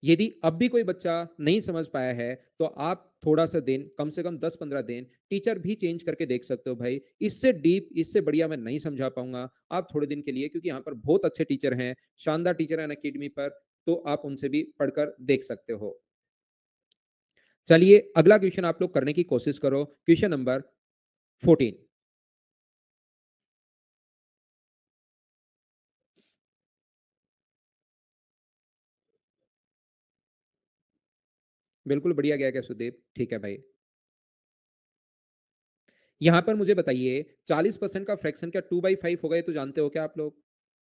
यदि अब भी कोई बच्चा नहीं समझ पाया है, तो आप थोड़ा-सा दिन, कम से कम 10-15 दिन टीचर भी चेंज करके देख सकते हो भाई। इससे डीप, इससे बढ़िया मैं नहीं समझा पाऊँगा। आप थोड़े दिन के लिए, क्योंकि यहाँ पर बहुत अच्छे टीचर हैं, शानदार टीचर हैं अनअकैडमी पर, तो आप उनसे भी पढ़कर देख सकते हो। चलिए अगला क्वेश्चन आप लोग करने की कोशिश करो। Question number 14। बिल्कुल बढ़िया गया क्या सुदेव? ठीक है भाई। यहाँ पर मुझे बताइए 40% का फ्रैक्शन क्या 2/5 होगा? ये तो जानते हो क्या आप लोग?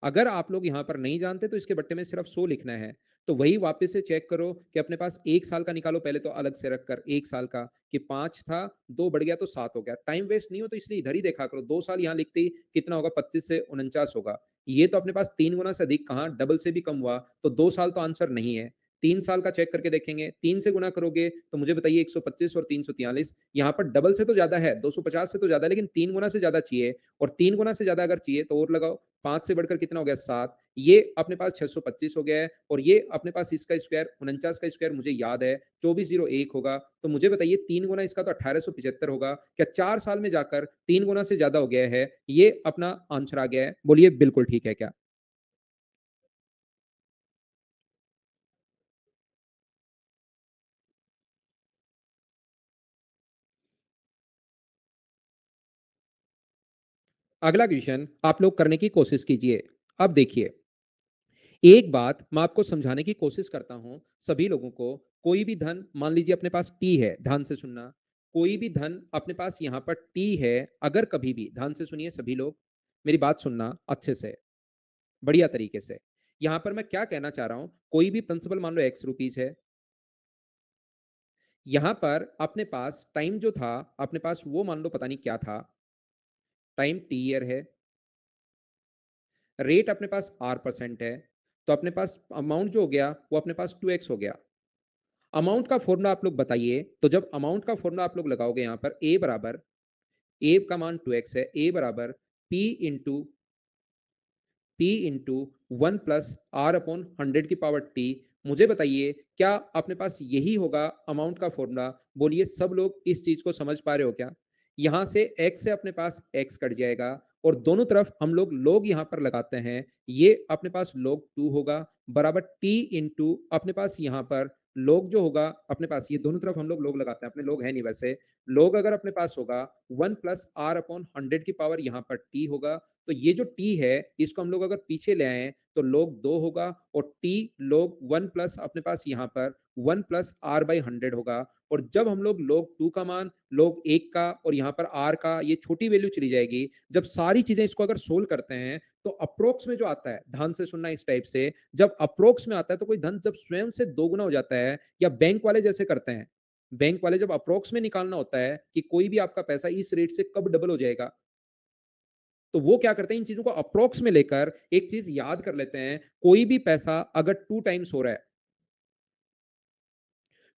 अगर आप लोग यहाँ पर नहीं जानते तो इसके बट्टे में सिर्फ 100 लिखना है। तो वही वापस से चेक करो कि अपने पास 1 साल का निकालो पहले, तो अलग से रखकर 1 साल का कि 5 था, 2 बढ़ गया तो 7 हो गया। टाइम वेस्ट नहीं हो तो इसलिए इधर ही देखा करो। 2 साल यहाँ लिखते ही कितना होगा? 25 से 49 होगा। ये तो अपने पास 3 गुना से अधिक कहाँ, डबल से भी कम हुआ, तो 2 साल तो आंसर नहीं है। 3 साल का चेक करके देखेंगे, 3 से गुना करोगे तो मुझे बताइए 125 और 343, यहाँ पर डबल से तो ज़्यादा है, 250 से तो ज़्यादा है, लेकिन 3 गुना से ज़्यादा चाहिए और 3 गुना से ज़्यादा अगर चाहिए तो और लगाओ, 5 से बढ़कर कितना हो गया 7, ये अपने पास 625 हो गया है और ये अपने पास इसका स्क्वायर 49 का स्क्वायर मुझे याद है 2401 होगा। तो मुझे बताइए 3 गुना इसका तो 1875 होगा। क्या 4 साल में जाकर 3 गुना से ज़्यादा हो गया है? ये अपना आंसर आ गया है। बोलिए बिल्कुल ठीक है क्या? अगला क्वेश्चन आप लोग करने की कोशिश कीजिए। अब देखिए, एक बात मैं आपको समझाने की कोशिश करता हूं सभी लोगों को। कोई भी धन, मान लीजिए अपने पास टी है, ध्यान से सुनना। कोई भी धन अपने पास यहां पर टी है, अगर कभी भी, ध्यान से सुनिए सभी लोग, मेरी बात सुनना अच्छे से, बढ़िया तरीके से। यहां पर मैं क्या कहना चाह रहा हूं, कोई भी प्रिंसिपल मान लो एक्स रुपीज है, यहां पर अपने पास टाइम जो था अपने पास वो मान लो पता नहीं क्या था, टाइम टी ईयर है, रेट अपने पास R% है, तो अपने पास अमाउंट जो हो गया वो अपने पास 2x हो गया। अमाउंट का फॉर्मूला आप लोग बताइए, तो जब अमाउंट का फॉर्मूला आप लोग लगाओगे यहाँ पर ए बराबर, ए का मान 2x है, ए बराबर P into 1 plus R upon 100 की पावर टी। मुझे बताइए क्या अपने पास यही होगा अमाउंट का फॉर्मूला? बोलिए सब लोग इस चीज को समझ पा रहे हो क्या? यहां से x से अपने पास x कट जाएगा और दोनों तरफ हम लोग log यहां पर लगाते हैं, ये अपने पास log 2 होगा बराबर t इंटू अपने पास यहां पर log जो होगा अपने पास, ये दोनों तरफ हम लोग log लगाते हैं, अपने log है नहीं वैसे, log अगर अपने पास होगा 1 प्लस आर अपॉन 100 की पावर यहाँ पर t होगा, तो ये जो t है इसको हम लोग अगर पीछे ले आए तो log 2 होगा और t log 1 प्लस अपने पास यहाँ पर 1 प्लस आर बाई 100 होगा। और जब हम लोग log 2 का मान, log 1 का और यहाँ पर r का ये छोटी वैल्यू चली जाएगी, जब सारी चीजें इसको अगर सोल्व करते हैं तो अप्रोक्स में जो आता है, ध्यान से सुनना इस टाइप से, जब अप्रोक्स में आता है तो कोई धन जब स्वयं से दोगुना हो जाता है या बैंक वाले जैसे करते हैं, बैंक वाले जब अप्रोक्स में निकालना होता है कि कोई भी आपका पैसा इस रेट से कब डबल हो जाएगा, तो वो क्या करते हैं इन चीजों को अप्रोक्स में लेकर एक चीज याद कर लेते हैं, कोई भी पैसा अगर 2 टाइम्स हो रहा है,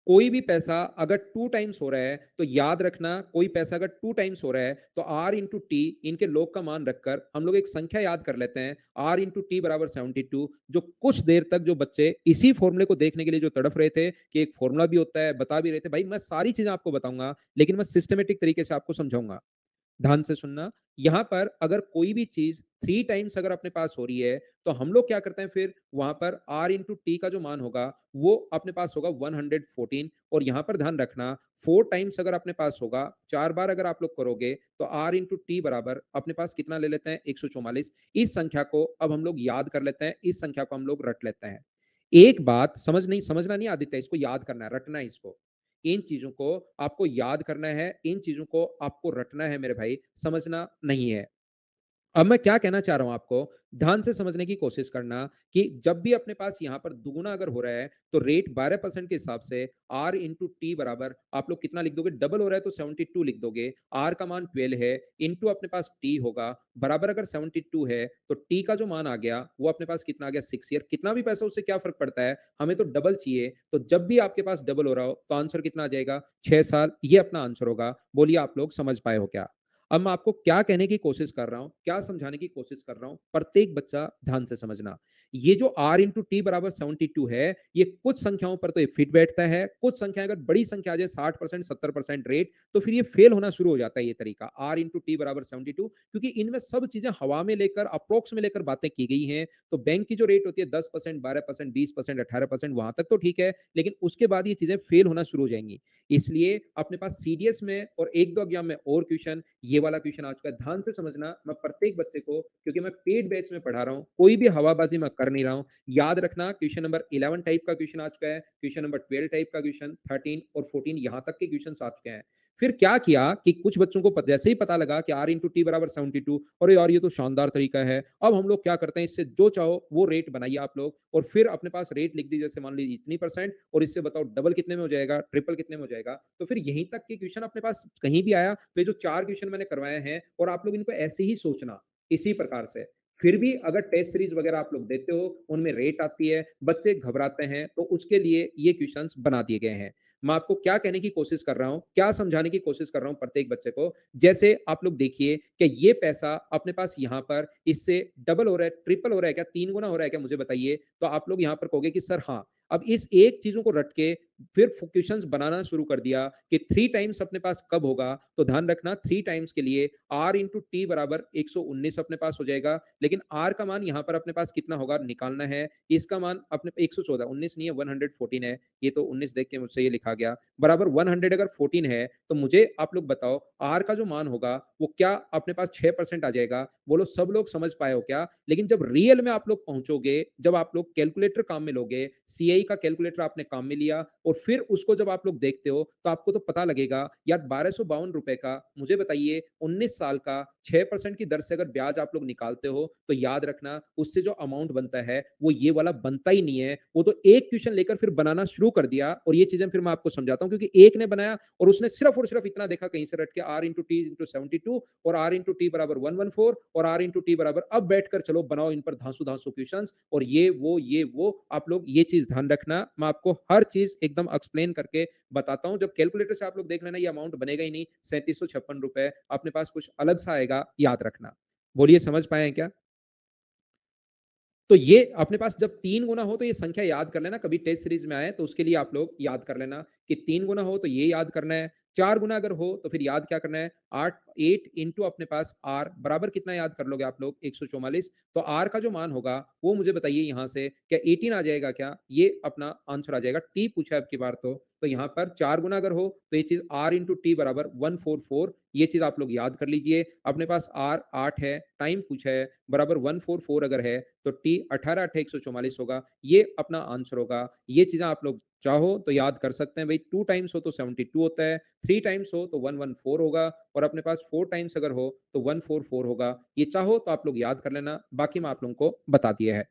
कोई भी पैसा अगर 2 टाइम्स हो रहा है तो याद रखना, कोई पैसा अगर 2 टाइम्स हो रहा है तो r इंटू टी, इनके लोग का मान रखकर हम लोग एक संख्या याद कर लेते हैं, r इंटू टी बराबर 72। जो कुछ देर तक जो बच्चे इसी फॉर्मूले को देखने के लिए जो तड़फ रहे थे कि एक फॉर्मूला भी होता है, बता भी रहे थे, भाई मैं सारी चीजें आपको बताऊंगा लेकिन मैं सिस्टमेटिक तरीके से आपको समझाऊंगा, ध्यान से सुनना। यहां पर अगर कोई भी चीज 3 टाइम्स अगर अपने पास हो रही है तो हम लोग क्या करते हैं, फिर वहां पर r इंटू टी का जो मान होगा वो अपने पास होगा 114। और यहां पर ध्यान रखना 4 टाइम्स अगर अपने पास होगा, 4 बार अगर आप लोग करोगे तो r इंटू टी बराबर अपने पास कितना ले लेते हैं, 144। इस संख्या को अब हम लोग याद कर लेते हैं, इस संख्या को हम लोग रट लेते हैं। एक बात समझना नहीं आदित्य, इसको याद करना है, रटना है इसको, इन चीजों को आपको याद करना है, इन चीजों को आपको रटना है मेरे भाई, समझना नहीं है। अब मैं क्या कहना चाह रहा हूं आपको, ध्यान से समझने की कोशिश करना कि जब भी अपने पास यहां पर दुगुना अगर हो रहा है तो रेट 12% के हिसाब से r इंटू टी बराबर आप लोग कितना लिख दोगे, डबल हो रहा है तो 72 लिख दोगे, r का मान 12 है इंटू अपने पास t होगा बराबर, अगर 72 है तो t का जो मान आ गया वो अपने पास कितना आ गया 6 ईयर, कितना भी पैसा उससे क्या फर्क पड़ता है, हमें तो डबल चाहिए, तो जब भी आपके पास डबल हो रहा हो तो आंसर कितना आ जाएगा, 6 साल, ये अपना आंसर होगा। बोलिए आप लोग समझ पाए हो क्या? अब मैं आपको क्या कहने की कोशिश कर रहा हूं, क्या समझाने की कोशिश कर रहा हूं, प्रत्येक बच्चा ध्यान से समझना। ये जो r इंटू टी बराबर 72 है, ये कुछ संख्याओं पर तो ये फिट बैठता है, कुछ संख्या अगर बड़ी संख्या आ जाए 60% 70% रेट तो फिर ये फेल होना शुरू हो जाता है, ये तरीका r इंटू टी बराबर 72, क्योंकि इनमें सब चीजें हवा में लेकर अप्रोक्स में लेकर बातें की गई हैं। तो बैंक की जो रेट होती है 10%, 12%, 20%, 18%, वहां तक तो ठीक है, लेकिन उसके बाद ये चीजें फेल होना शुरू हो जाएंगी। इसलिए अपने पास सीडीएस में और एक दो एग्जाम में और क्वेश्चन, ये वाला क्वेश्चन आ चुका है, ध्यान से समझना, मैं प्रत्येक बच्चे को, क्योंकि मैं पेड बैच में पढ़ा रहा हूं, कोई भी हवाबाजी मैं कर नहीं रहा हूं, याद रखना क्वेश्चन नंबर 11 टाइप का क्वेश्चन आ चुका है, क्वेश्चन नंबर 12 टाइप का क्वेश्चन, 13 और 14 यहां तक के क्वेश्चन आ चुके हैं। फिर क्या किया कि कुछ बच्चों को जैसे ही पता लगा कि r इंटू टी बराबर 72, और यार ये तो शानदार तरीका है, अब हम लोग क्या करते हैं, इससे जो चाहो वो रेट बनाइए आप लोग और फिर अपने पास रेट लिख दीजिए, जैसे मान लीजिए इतनी परसेंट, और इससे बताओ डबल कितने में हो जाएगा, ट्रिपल कितने में हो जाएगा। तो फिर यहीं तक के क्वेश्चन अपने पास कहीं भी आया तो ये जो 4 क्वेश्चन मैंने करवाए हैं और आप लोग इनको ऐसे ही सोचना, इसी प्रकार से। फिर भी अगर टेस्ट सीरीज वगैरह आप लोग देते हो, उनमें रेट आती है, बच्चे घबराते हैं, तो उसके लिए ये क्वेश्चंस बना दिए गए हैं। मैं आपको क्या कहने की कोशिश कर रहा हूं, क्या समझाने की कोशिश कर रहा हूं प्रत्येक बच्चे को, जैसे आप लोग देखिए कि ये पैसा अपने पास यहां पर इससे डबल हो रहा है, ट्रिपल हो रहा है क्या, 3 गुना हो रहा है क्या, मुझे बताइए। तो आप लोग यहां पर कहोगे कि सर हाँ। अब इस एक चीजों को रट के फिर क्वेश्चंस बनाना शुरू कर दिया कि 3 टाइम्स अपने पास कब होगा, तो ध्यान रखना 3 टाइम्स के लिए r इंटू टी बराबर 119 अपने पास हो जाएगा, लेकिन r का मान यहां पर अपने पास कितना होगा निकालना है, इसका मान अपने 114, 19 नहीं है 114 है, ये तो 19 देख के मुझसे ये लिखा गया, बराबर 100 अगर 14 है तो मुझे आप लोग बताओ r का जो मान होगा वो क्या अपने पास 6% आ जाएगा। बोलो सब लोग समझ पाए हो क्या? लेकिन जब रियल में आप लोग पहुंचोगे, जब आप लोग कैलकुलेटर काम में लोगे, सीआई का कैलकुलेटर आपने काम में लिया और फिर उसको जब आप लोग देखते हो तो आपको तो पता लगेगा यार 1252 रुपए का, मुझे बताइए 19 साल का 6% की दर से अगर ब्याज आप लोग निकालते हो तो याद रखना उससे जो अमाउंट बनता है वो ये वाला बनता ही नहीं है। वो तो एक क्वेश्चन लेकर फिर बनाना शुरू कर दिया, और ये चीजें फिर मैं आपको समझाता हूं, क्योंकि एक ने बनाया और उसने सिर्फ और सिर्फ इतना देखा कहीं से रट के r इंटू टी इंटू 72 और r इंटू टी बराबर 114 और r इंटू टी बराबर, अब बैठकर चलो बनाओ इन पर धांसू धांसू क्वेश्चन, और ये वो आप लोग ये चीज ध्यान रखना, मैं आपको हर चीज एकदम एक्सप्लेन करके बताता हूं। जब कैलकुलेटर से आप लोग देख लेना ये अमाउंट बनेगा ही नहीं, 3756 रुपए अपने पास कुछ अलग सा आएगा, याद रखना। बोलिए समझ पाए हैं क्या? तो ये अपने पास जब 3 गुना हो तो ये संख्या याद कर लेना, कभी टेस्ट सीरीज में आए तो उसके लिए आप लोग याद कर लेना कि 3 गुना हो तो ये याद करना है, 4 गुना अगर हो तो फिर याद क्या करना है, 8 इंटू अपने पास r बराबर कितना याद कर लोगे आप लोग 144। तो r का जो मान होगा वो मुझे बताइए यहाँ से, क्या 18 आ जाएगा क्या? ये अपना आंसर आ जाएगा। t पूछा है अब की बार तो यहाँ पर 4 गुना अगर हो तो ये चीज r इंटू टी बराबर 144, ये चीज आप लोग याद कर लीजिए। अपने पास r 8 है, टाइम पूछा है, बराबर 144 अगर है तो t 18 8 144 होगा, ये अपना आंसर होगा। ये चीजें आप लोग चाहो तो याद कर सकते हैं भाई। 2 टाइम्स हो तो 72 होता है, 3 टाइम्स हो तो 114 होगा, और अपने पास 4 टाइम्स अगर हो तो 144 होगा। ये चाहो तो आप लोग याद कर लेना, बाकी मैं आप लोगों को बता दिया है।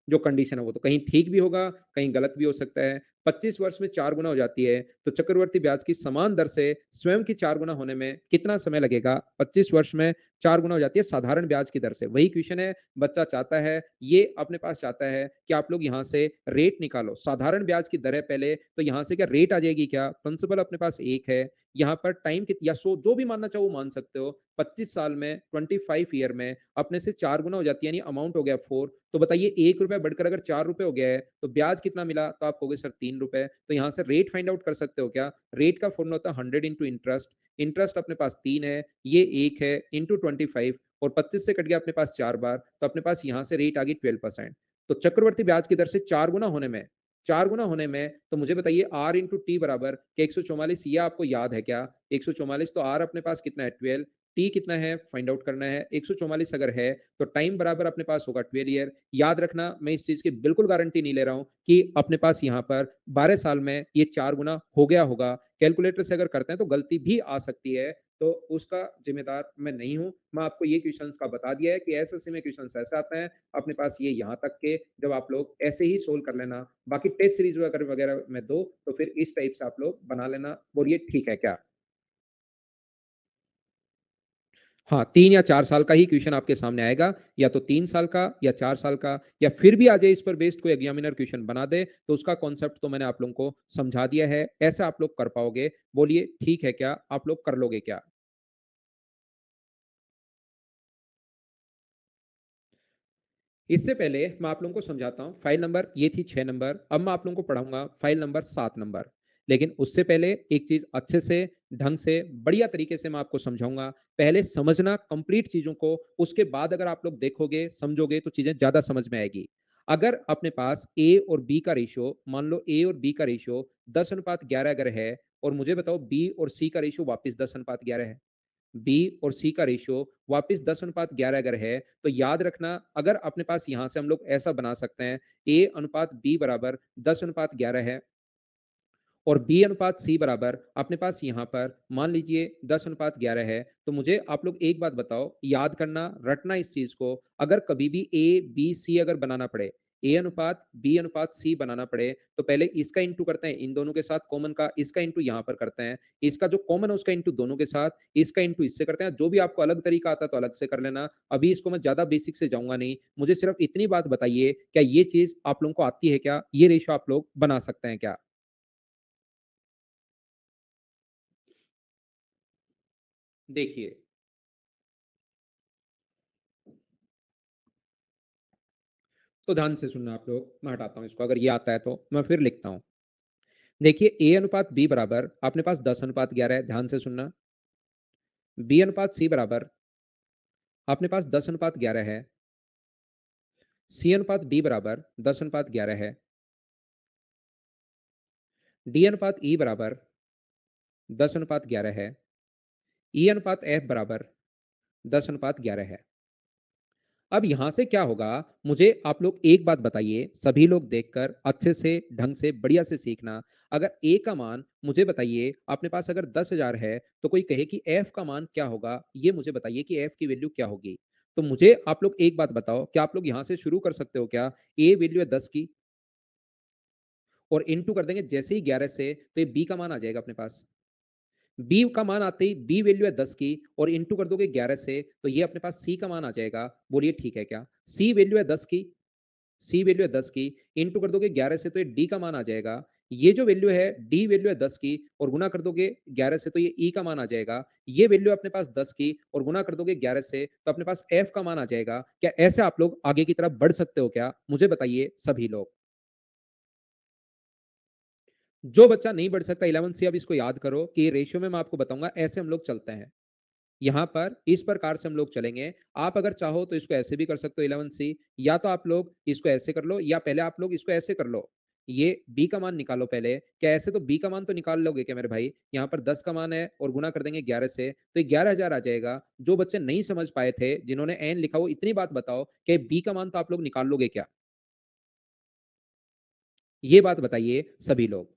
जो कंडीशन है वो तो कहीं ठीक भी होगा, कहीं गलत भी हो सकता है। 25 वर्ष में 4 गुना हो जाती है, तो चक्रवर्ती ब्याज की समान दर से स्वयं की 4 गुना होने में कितना समय लगेगा? 25 वर्ष में 4 गुना हो जाती है साधारण ब्याज की दर से। वही क्वेश्चन है, बच्चा चाहता है, ये अपने पास चाहता है कि आप लोग यहाँ से रेट निकालो। साधारण ब्याज की दर है पहले, तो यहाँ से क्या रेट आ जाएगी क्या? प्रिंसिपल अपने पास 1 है, यहाँ पर टाइम या 100 जो भी मानना चाहो वो मान सकते हो। 25 साल में 25 ईयर में अपने से 4 गुना हो जाती है, यानी अमाउंट हो गया 4। तो बताइए 1 रुपया बढ़कर अगर 4 रुपए हो गया है तो ब्याज कितना मिला? तो आप कहोगे सर 3 रुपए। तो यहाँ से रेट फाइंड आउट कर सकते हो क्या? रेट का फॉर्मूला होता है 100 इंटू इंटरेस्ट। इंटरेस्ट अपने पास 3 है, ये 1 है, इंटू 25, और 25 से कट गया अपने पास 4 बार, तो अपने पास यहाँ से रेट आ गई 12%। तो चक्रवर्ती ब्याज की दर से 4 गुना होने में तो मुझे बताइए आर इंटू टी बराबर 144, ये आपको याद है क्या? 144, तो आर अपने पास कितना है 12, टी कितना है फाइंड आउट करना है। 144 अगर है तो टाइम बराबर अपने पास होगा 12 ईयर। याद रखना, मैं इस चीज की बिल्कुल गारंटी नहीं ले रहा हूं कि अपने पास यहाँ पर 12 साल में ये 4 गुना हो गया होगा। कैलकुलेटर से अगर करते हैं तो गलती भी आ सकती है, तो उसका जिम्मेदार मैं नहीं हूं। मैं आपको ये क्वेश्चन का बता दिया है कि एसएससी में क्वेश्चन ऐसे आते हैं अपने पास, ये यहाँ तक के जब आप लोग ऐसे ही सोल्व कर लेना। बाकी टेस्ट सीरीज वगैरह वगैरह में दो तो फिर इस टाइप से आप लोग बना लेना। बोलिए ठीक है क्या? हाँ, 3 या 4 साल का ही क्वेश्चन आपके सामने आएगा, या तो 3 साल का या 4 साल का, या फिर भी आ जाए इस पर बेस्ड कोई एग्जामिनर क्वेश्चन बना दे, तो उसका कॉन्सेप्ट तो मैंने आप लोगों को समझा दिया है। ऐसे आप लोग कर पाओगे। बोलिए ठीक है क्या? आप लोग कर लोगे क्या? इससे पहले मैं आप लोगों को समझाता हूँ। फाइल नंबर ये थी 6 नंबर, अब मैं आप लोगों को पढ़ाऊंगा फाइल नंबर 7 नंबर। लेकिन उससे पहले एक चीज अच्छे से, ढंग से, बढ़िया तरीके से मैं आपको समझाऊंगा। पहले समझना कंप्लीट चीजों को, उसके बाद अगर आप लोग देखोगे समझोगे तो चीजें ज्यादा समझ में आएगी। अगर अपने पास ए और बी का रेशियो, मान लो ए और बी का रेशियो 10:11 अगर है, और मुझे बताओ बी और सी का रेशियो वापस 10:11 है, बी और सी का रेशियो वापस 10:11 अगर है, तो याद रखना अगर अपने पास यहां से हम लोग ऐसा बना सकते हैं, ए अनुपात बी बराबर 10:11 है, और बी अनुपात सी बराबर अपने पास यहां पर मान लीजिए 10:11 है, तो मुझे आप लोग एक बात बताओ, याद करना, रटना इस चीज को। अगर कभी भी ए बी सी अगर बनाना पड़े, ए अनुपात बी अनुपात सी बनाना पड़े, तो पहले इसका इंटू करते हैं इन दोनों के साथ कॉमन का, इसका इंटू यहां पर करते हैं, इसका जो कॉमन है उसका इंटू दोनों के साथ, इसका इंटू इससे करते हैं। जो भी आपको अलग तरीका आता है तो अलग से कर लेना। अभी इसको मैं ज्यादा बेसिक से जाऊंगा नहीं। मुझे सिर्फ इतनी बात बताइए, क्या ये चीज आप लोगों को आती है क्या? ये रेशो आप लोग बना सकते हैं क्या? देखिए, तो ध्यान से सुनना आप लोग, मैं हटाता हूँ इसको, अगर ये आता है तो मैं फिर लिखता हूँ। देखिए, ए अनुपात बी बराबर अपने पास 10:11 है, ध्यान से सुनना। बी अनुपात सी बराबर अपने पास 10:11 है। सी अनुपात डी बराबर 10:11 है। डी अनुपात ई बराबर 10:11 है। ई अनुपात एफ बराबर 10:11 है। अब यहां से क्या होगा, मुझे आप लोग एक बात बताइए, सभी लोग देखकर अच्छे से, ढंग से, बढ़िया से सीखना। अगर ए का मान मुझे बताइए, अपने पास अगर 10,000 है, तो कोई कहे कि एफ का मान क्या होगा, ये मुझे बताइए कि एफ की वैल्यू क्या होगी। तो मुझे आप लोग एक बात बताओ, क्या आप लोग यहां से शुरू कर सकते हो क्या? ए वैल्यू है 10 की, और इनटू कर देंगे जैसे ही 11 से, तो ये बी का मान आ जाएगा अपने पास। बी का मान आते ही, बी वैल्यू है 10 की, और इंटू कर दोगे 11 से, तो ये अपने पास सी का मान आ जाएगा। बोलिए ठीक है क्या? सी वैल्यू है 10 की, सी वैल्यू है 10 की, इंटू कर दोगे 11 से, तो ये डी का मान आ जाएगा। ये जो वैल्यू है, डी वैल्यू है 10 की और गुना कर दोगे 11 से तो ये ई का मान आ जाएगा। ये वैल्यू अपने पास 10 की और गुना कर दोगे 11 से तो अपने पास एफ का मान आ जाएगा। क्या ऐसे आप लोग आगे की तरफ बढ़ सकते हो क्या? मुझे बताइए सभी लोग। जो बच्चा नहीं बढ़ सकता 11 से, अब इसको याद करो कि रेशियो में मैं आपको बताऊंगा, ऐसे हम लोग चलते हैं। यहाँ पर इस प्रकार से हम लोग चलेंगे। आप अगर चाहो तो इसको ऐसे भी कर सकते हो 11 सी, या तो आप लोग इसको ऐसे कर लो, या पहले आप लोग इसको ऐसे कर लो। ये बी का मान निकालो पहले। क्या ऐसे तो बी का मान तो निकाल लोगे क्या मेरे भाई? यहाँ पर 10 का मान है और गुना कर देंगे 11 से तो 11,000 आ जाएगा। जो बच्चे नहीं समझ पाए थे, जिन्होंने एन लिखा, वो इतनी बात बताओ कि बी का मान तो आप लोग निकाल लोगे क्या? ये बात बताइए सभी लोग।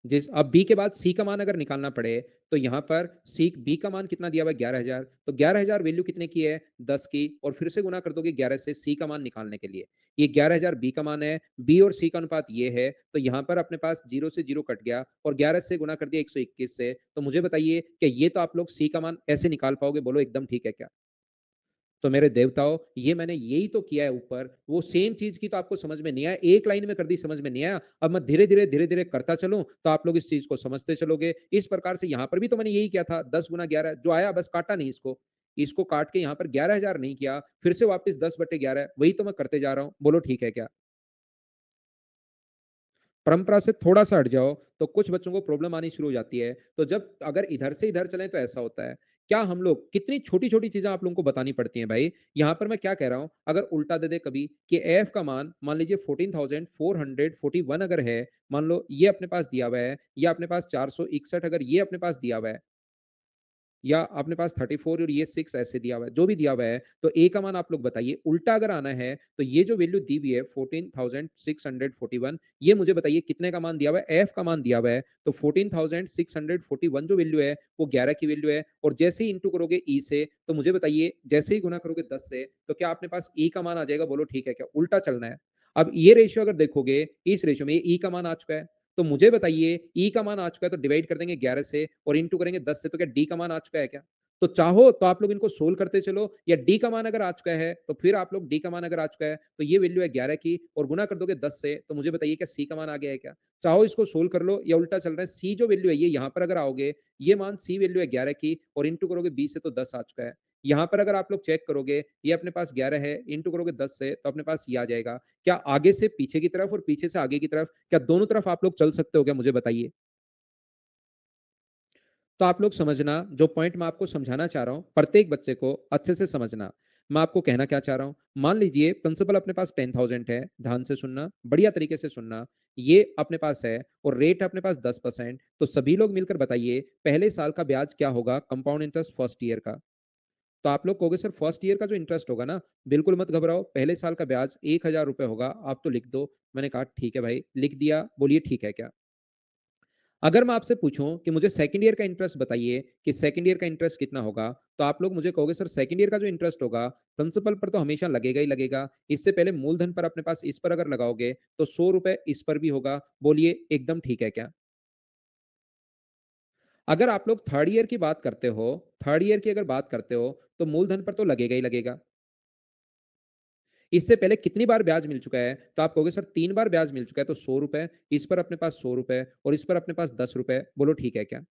जिस अब बी के बाद सी का मान अगर निकालना पड़े तो यहाँ पर सी बी का मान कितना दिया हुआ है? 11,000। तो 11,000 वैल्यू कितने की है? 10 की, और फिर से गुना कर दोगे 11 से सी का मान निकालने के लिए। ये 11,000 बी का मान है, बी और सी का अनुपात ये है, तो यहाँ पर अपने पास जीरो से जीरो कट गया और 11 से गुना कर दिया 121 से। तो मुझे बताइए कि ये तो आप लोग सी का मान ऐसे निकाल पाओगे? बोलो एकदम ठीक है क्या? तो मेरे देवताओं, ये मैंने यही तो किया है ऊपर, वो सेम चीज की तो आपको समझ में नहीं आया, एक लाइन में कर दी, समझ में नहीं आया। अब मैं धीरे धीरे करता चलूं तो आप लोग इस चीज को समझते चलोगे। इस प्रकार से यहाँ पर भी तो मैंने यही किया था, 10 गुना 11 जो आया, बस काटा नहीं इसको। इसको काट के यहाँ पर 11,000 नहीं किया, फिर से वापस 10/11, वही तो मैं करते जा रहा हूँ। बोलो ठीक है क्या? परंपरा से थोड़ा-सा हट जाओ, तो कुछ बच्चों को प्रॉब्लम आनी शुरू हो जाती है। तो जब अगर इधर से इधर चलें तो ऐसा होता है। क्या हम लोग कितनी छोटी-छोटी चीज़ें आप लोगों को बतानी पड़ती हैं भाई। यहाँ पर मैं क्या कह रहा हूँ, अगर उल्टा दे दे कभी कि एफ का मान लीजिए 14,441 अगर है, मान लो ये अपने पास दिया हुआ है, या अपने पास 461 अगर ये अपने पास दिया हुआ है, या अपने पास 34 और ये 6 ऐसे दिया हुआ है, जो भी दिया हुआ है, तो ए का मान आप लोग बताइए। उल्टा अगर आना है तो ये जो वैल्यू दी हुई है 14,641, ये मुझे बताइए कितने का मान दिया हुआ है? एफ का मान दिया हुआ है। तो 14,641 जो वैल्यू है वो 11 की वैल्यू है, और जैसे ही इंटू करोगे ई से तो मुझे बताइए, जैसे ही गुना करोगे 10 से तो क्या अपने पास ई का मान आ जाएगा? बोलो ठीक है क्या? उल्टा चलना है। अब ये रेशियो अगर देखोगे, इस रेशियो में ई का मान आ चुका है, तो मुझे बताइए ई का मान आ चुका है तो डिवाइड कर देंगे 11 से और इंटू करेंगे 10 से, तो क्या डी का मान आ चुका है क्या? तो चाहो तो आप लोग इनको सोल्व करते चलो, या डी का मान अगर आ चुका है तो फिर आप लोग डी का मान अगर आ चुका है तो ये वैल्यू है 11 की और गुना कर दोगे 10 से, तो मुझे बताइए क्या सी का मान आ गया है क्या? चाहो इसको सोल्व कर लो, या उल्टा चल रहा है, सी जो वैल्यू है ये यहाँ पर अगर आओगे, ये मान सी वैल्यू है 11 की और इंटू करोगे 20 से तो 10 आ चुका है। यहाँ पर अगर आप लोग चेक करोगे, ये अपने पास 11 है, इंटू करोगे 10 से तो अपने पास ये आ जाएगा। क्या आगे से पीछे की तरफ और पीछे से आगे की तरफ, क्या दोनों तरफ आप लोग चल सकते हो क्या? मुझे बताइए। तो आप लोग समझना, जो पॉइंट मैं आपको समझाना चाह रहा हूं, प्रत्येक बच्चे को अच्छे से समझना। मैं आपको कहना क्या चाह रहा हूं, मान लीजिए प्रिंसिपल अपने पास 10,000 है, ध्यान से सुनना, बढ़िया तरीके से सुनना। ये अपने पास है और रेट अपने पास 10%। तो सभी लोग मिलकर बताइए पहले साल का ब्याज क्या होगा, कंपाउंड इंटरेस्ट फर्स्ट ईयर का। तो आप लोग कहोगे सर फर्स्ट ईयर का जो इंटरेस्ट होगा ना, बिल्कुल मत घबराओ, पहले साल का ब्याज 1,000 रुपए होगा, आप तो लिख दो। मैंने कहा ठीक है भाई, लिख दिया, बोलिए ठीक है क्या? अगर मैं आपसे पूछूं कि मुझे सेकंड ईयर का इंटरेस्ट बताइए कि सेकंड ईयर का इंटरेस्ट कितना होगा, तो आप लोग मुझे कहोगे सर सेकंड ईयर का जो इंटरेस्ट होगा, प्रिंसिपल पर तो हमेशा लगेगा ही लगेगा। इससे पहले मूलधन पर अपने पास इस पर अगर लगाओगे तो 100 रुपए इस पर भी होगा। बोलिए एकदम ठीक है क्या? अगर आप लोग थर्ड ईयर की बात करते हो, थर्ड ईयर की अगर बात करते हो, तो मूलधन पर तो लगेगा ही लगेगा। इससे पहले कितनी बार ब्याज मिल चुका है? तो आप कहोगे सर 3 बार ब्याज मिल चुका है, तो 100 रुपए, इस पर अपने पास 100 रुपए और इस पर अपने पास 10 रुपए। बोलो ठीक है क्या?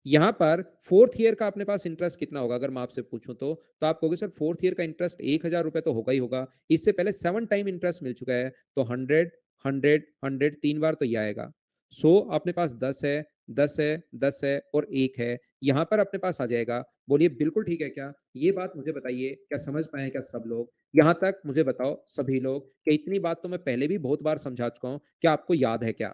यहाँ पर फोर्थ ईयर का अपने पास इंटरेस्ट कितना होगा अगर मैं आपसे पूछूं, तो आप कहोगे सर फोर्थ ईयर का इंटरेस्ट 1,000 रुपए तो होगा ही होगा। इससे पहले 7 टाइम इंटरेस्ट मिल चुका है, तो 100 100 100 3 बार तो ये आएगा। सो अपने पास 10 है, 10 है, 10 है और एक है, यहाँ पर अपने पास आ जाएगा। बोलिए बिल्कुल ठीक है क्या? ये बात मुझे बताइए, क्या समझ पाए क्या सब लोग? यहाँ तक मुझे बताओ सभी लोग, कि इतनी बात तो मैं पहले भी बहुत बार समझा चुका हूँ, क्या आपको याद है क्या?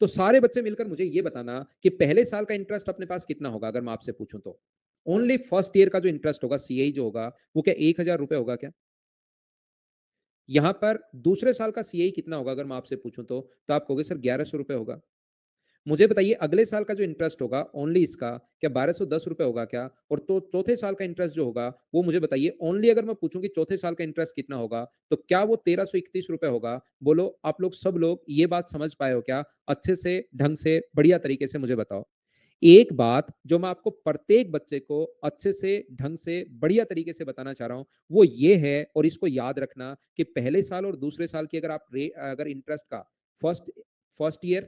तो सारे बच्चे मिलकर मुझे ये बताना कि पहले साल का इंटरेस्ट अपने पास कितना होगा अगर मैं आपसे पूछूं तो। ओनली फर्स्ट ईयर का जो इंटरेस्ट होगा, सीआई जो होगा, वो क्या 1,000 रुपए होगा क्या? यहां पर दूसरे साल का सीआई कितना होगा अगर मैं आपसे पूछूं तो आप कहोगे सर 1,100 रुपए होगा। मुझे बताइए अगले साल का जो इंटरेस्ट होगा ओनली इसका, क्या 1,210 रुपए होगा क्या? और तो चौथे साल का इंटरेस्ट जो होगा, वो मुझे बताइए ओनली, अगर मैं पूछूं कि चौथे साल का इंटरेस्ट कितना होगा, तो क्या वो 1,331 रुपए होगा? बोलो आप लोग, सब लोग ये बात समझ पाए हो क्या? अच्छे से, ढंग से, बढ़िया तरीके से मुझे बताओ। एक बात जो मैं आपको प्रत्येक बच्चे को अच्छे से, ढंग से, बढ़िया तरीके से बताना चाह रहा हूँ, वो ये है और इसको याद रखना कि पहले साल और दूसरे साल की अगर इंटरेस्ट का फर्स्ट फर्स्ट ईयर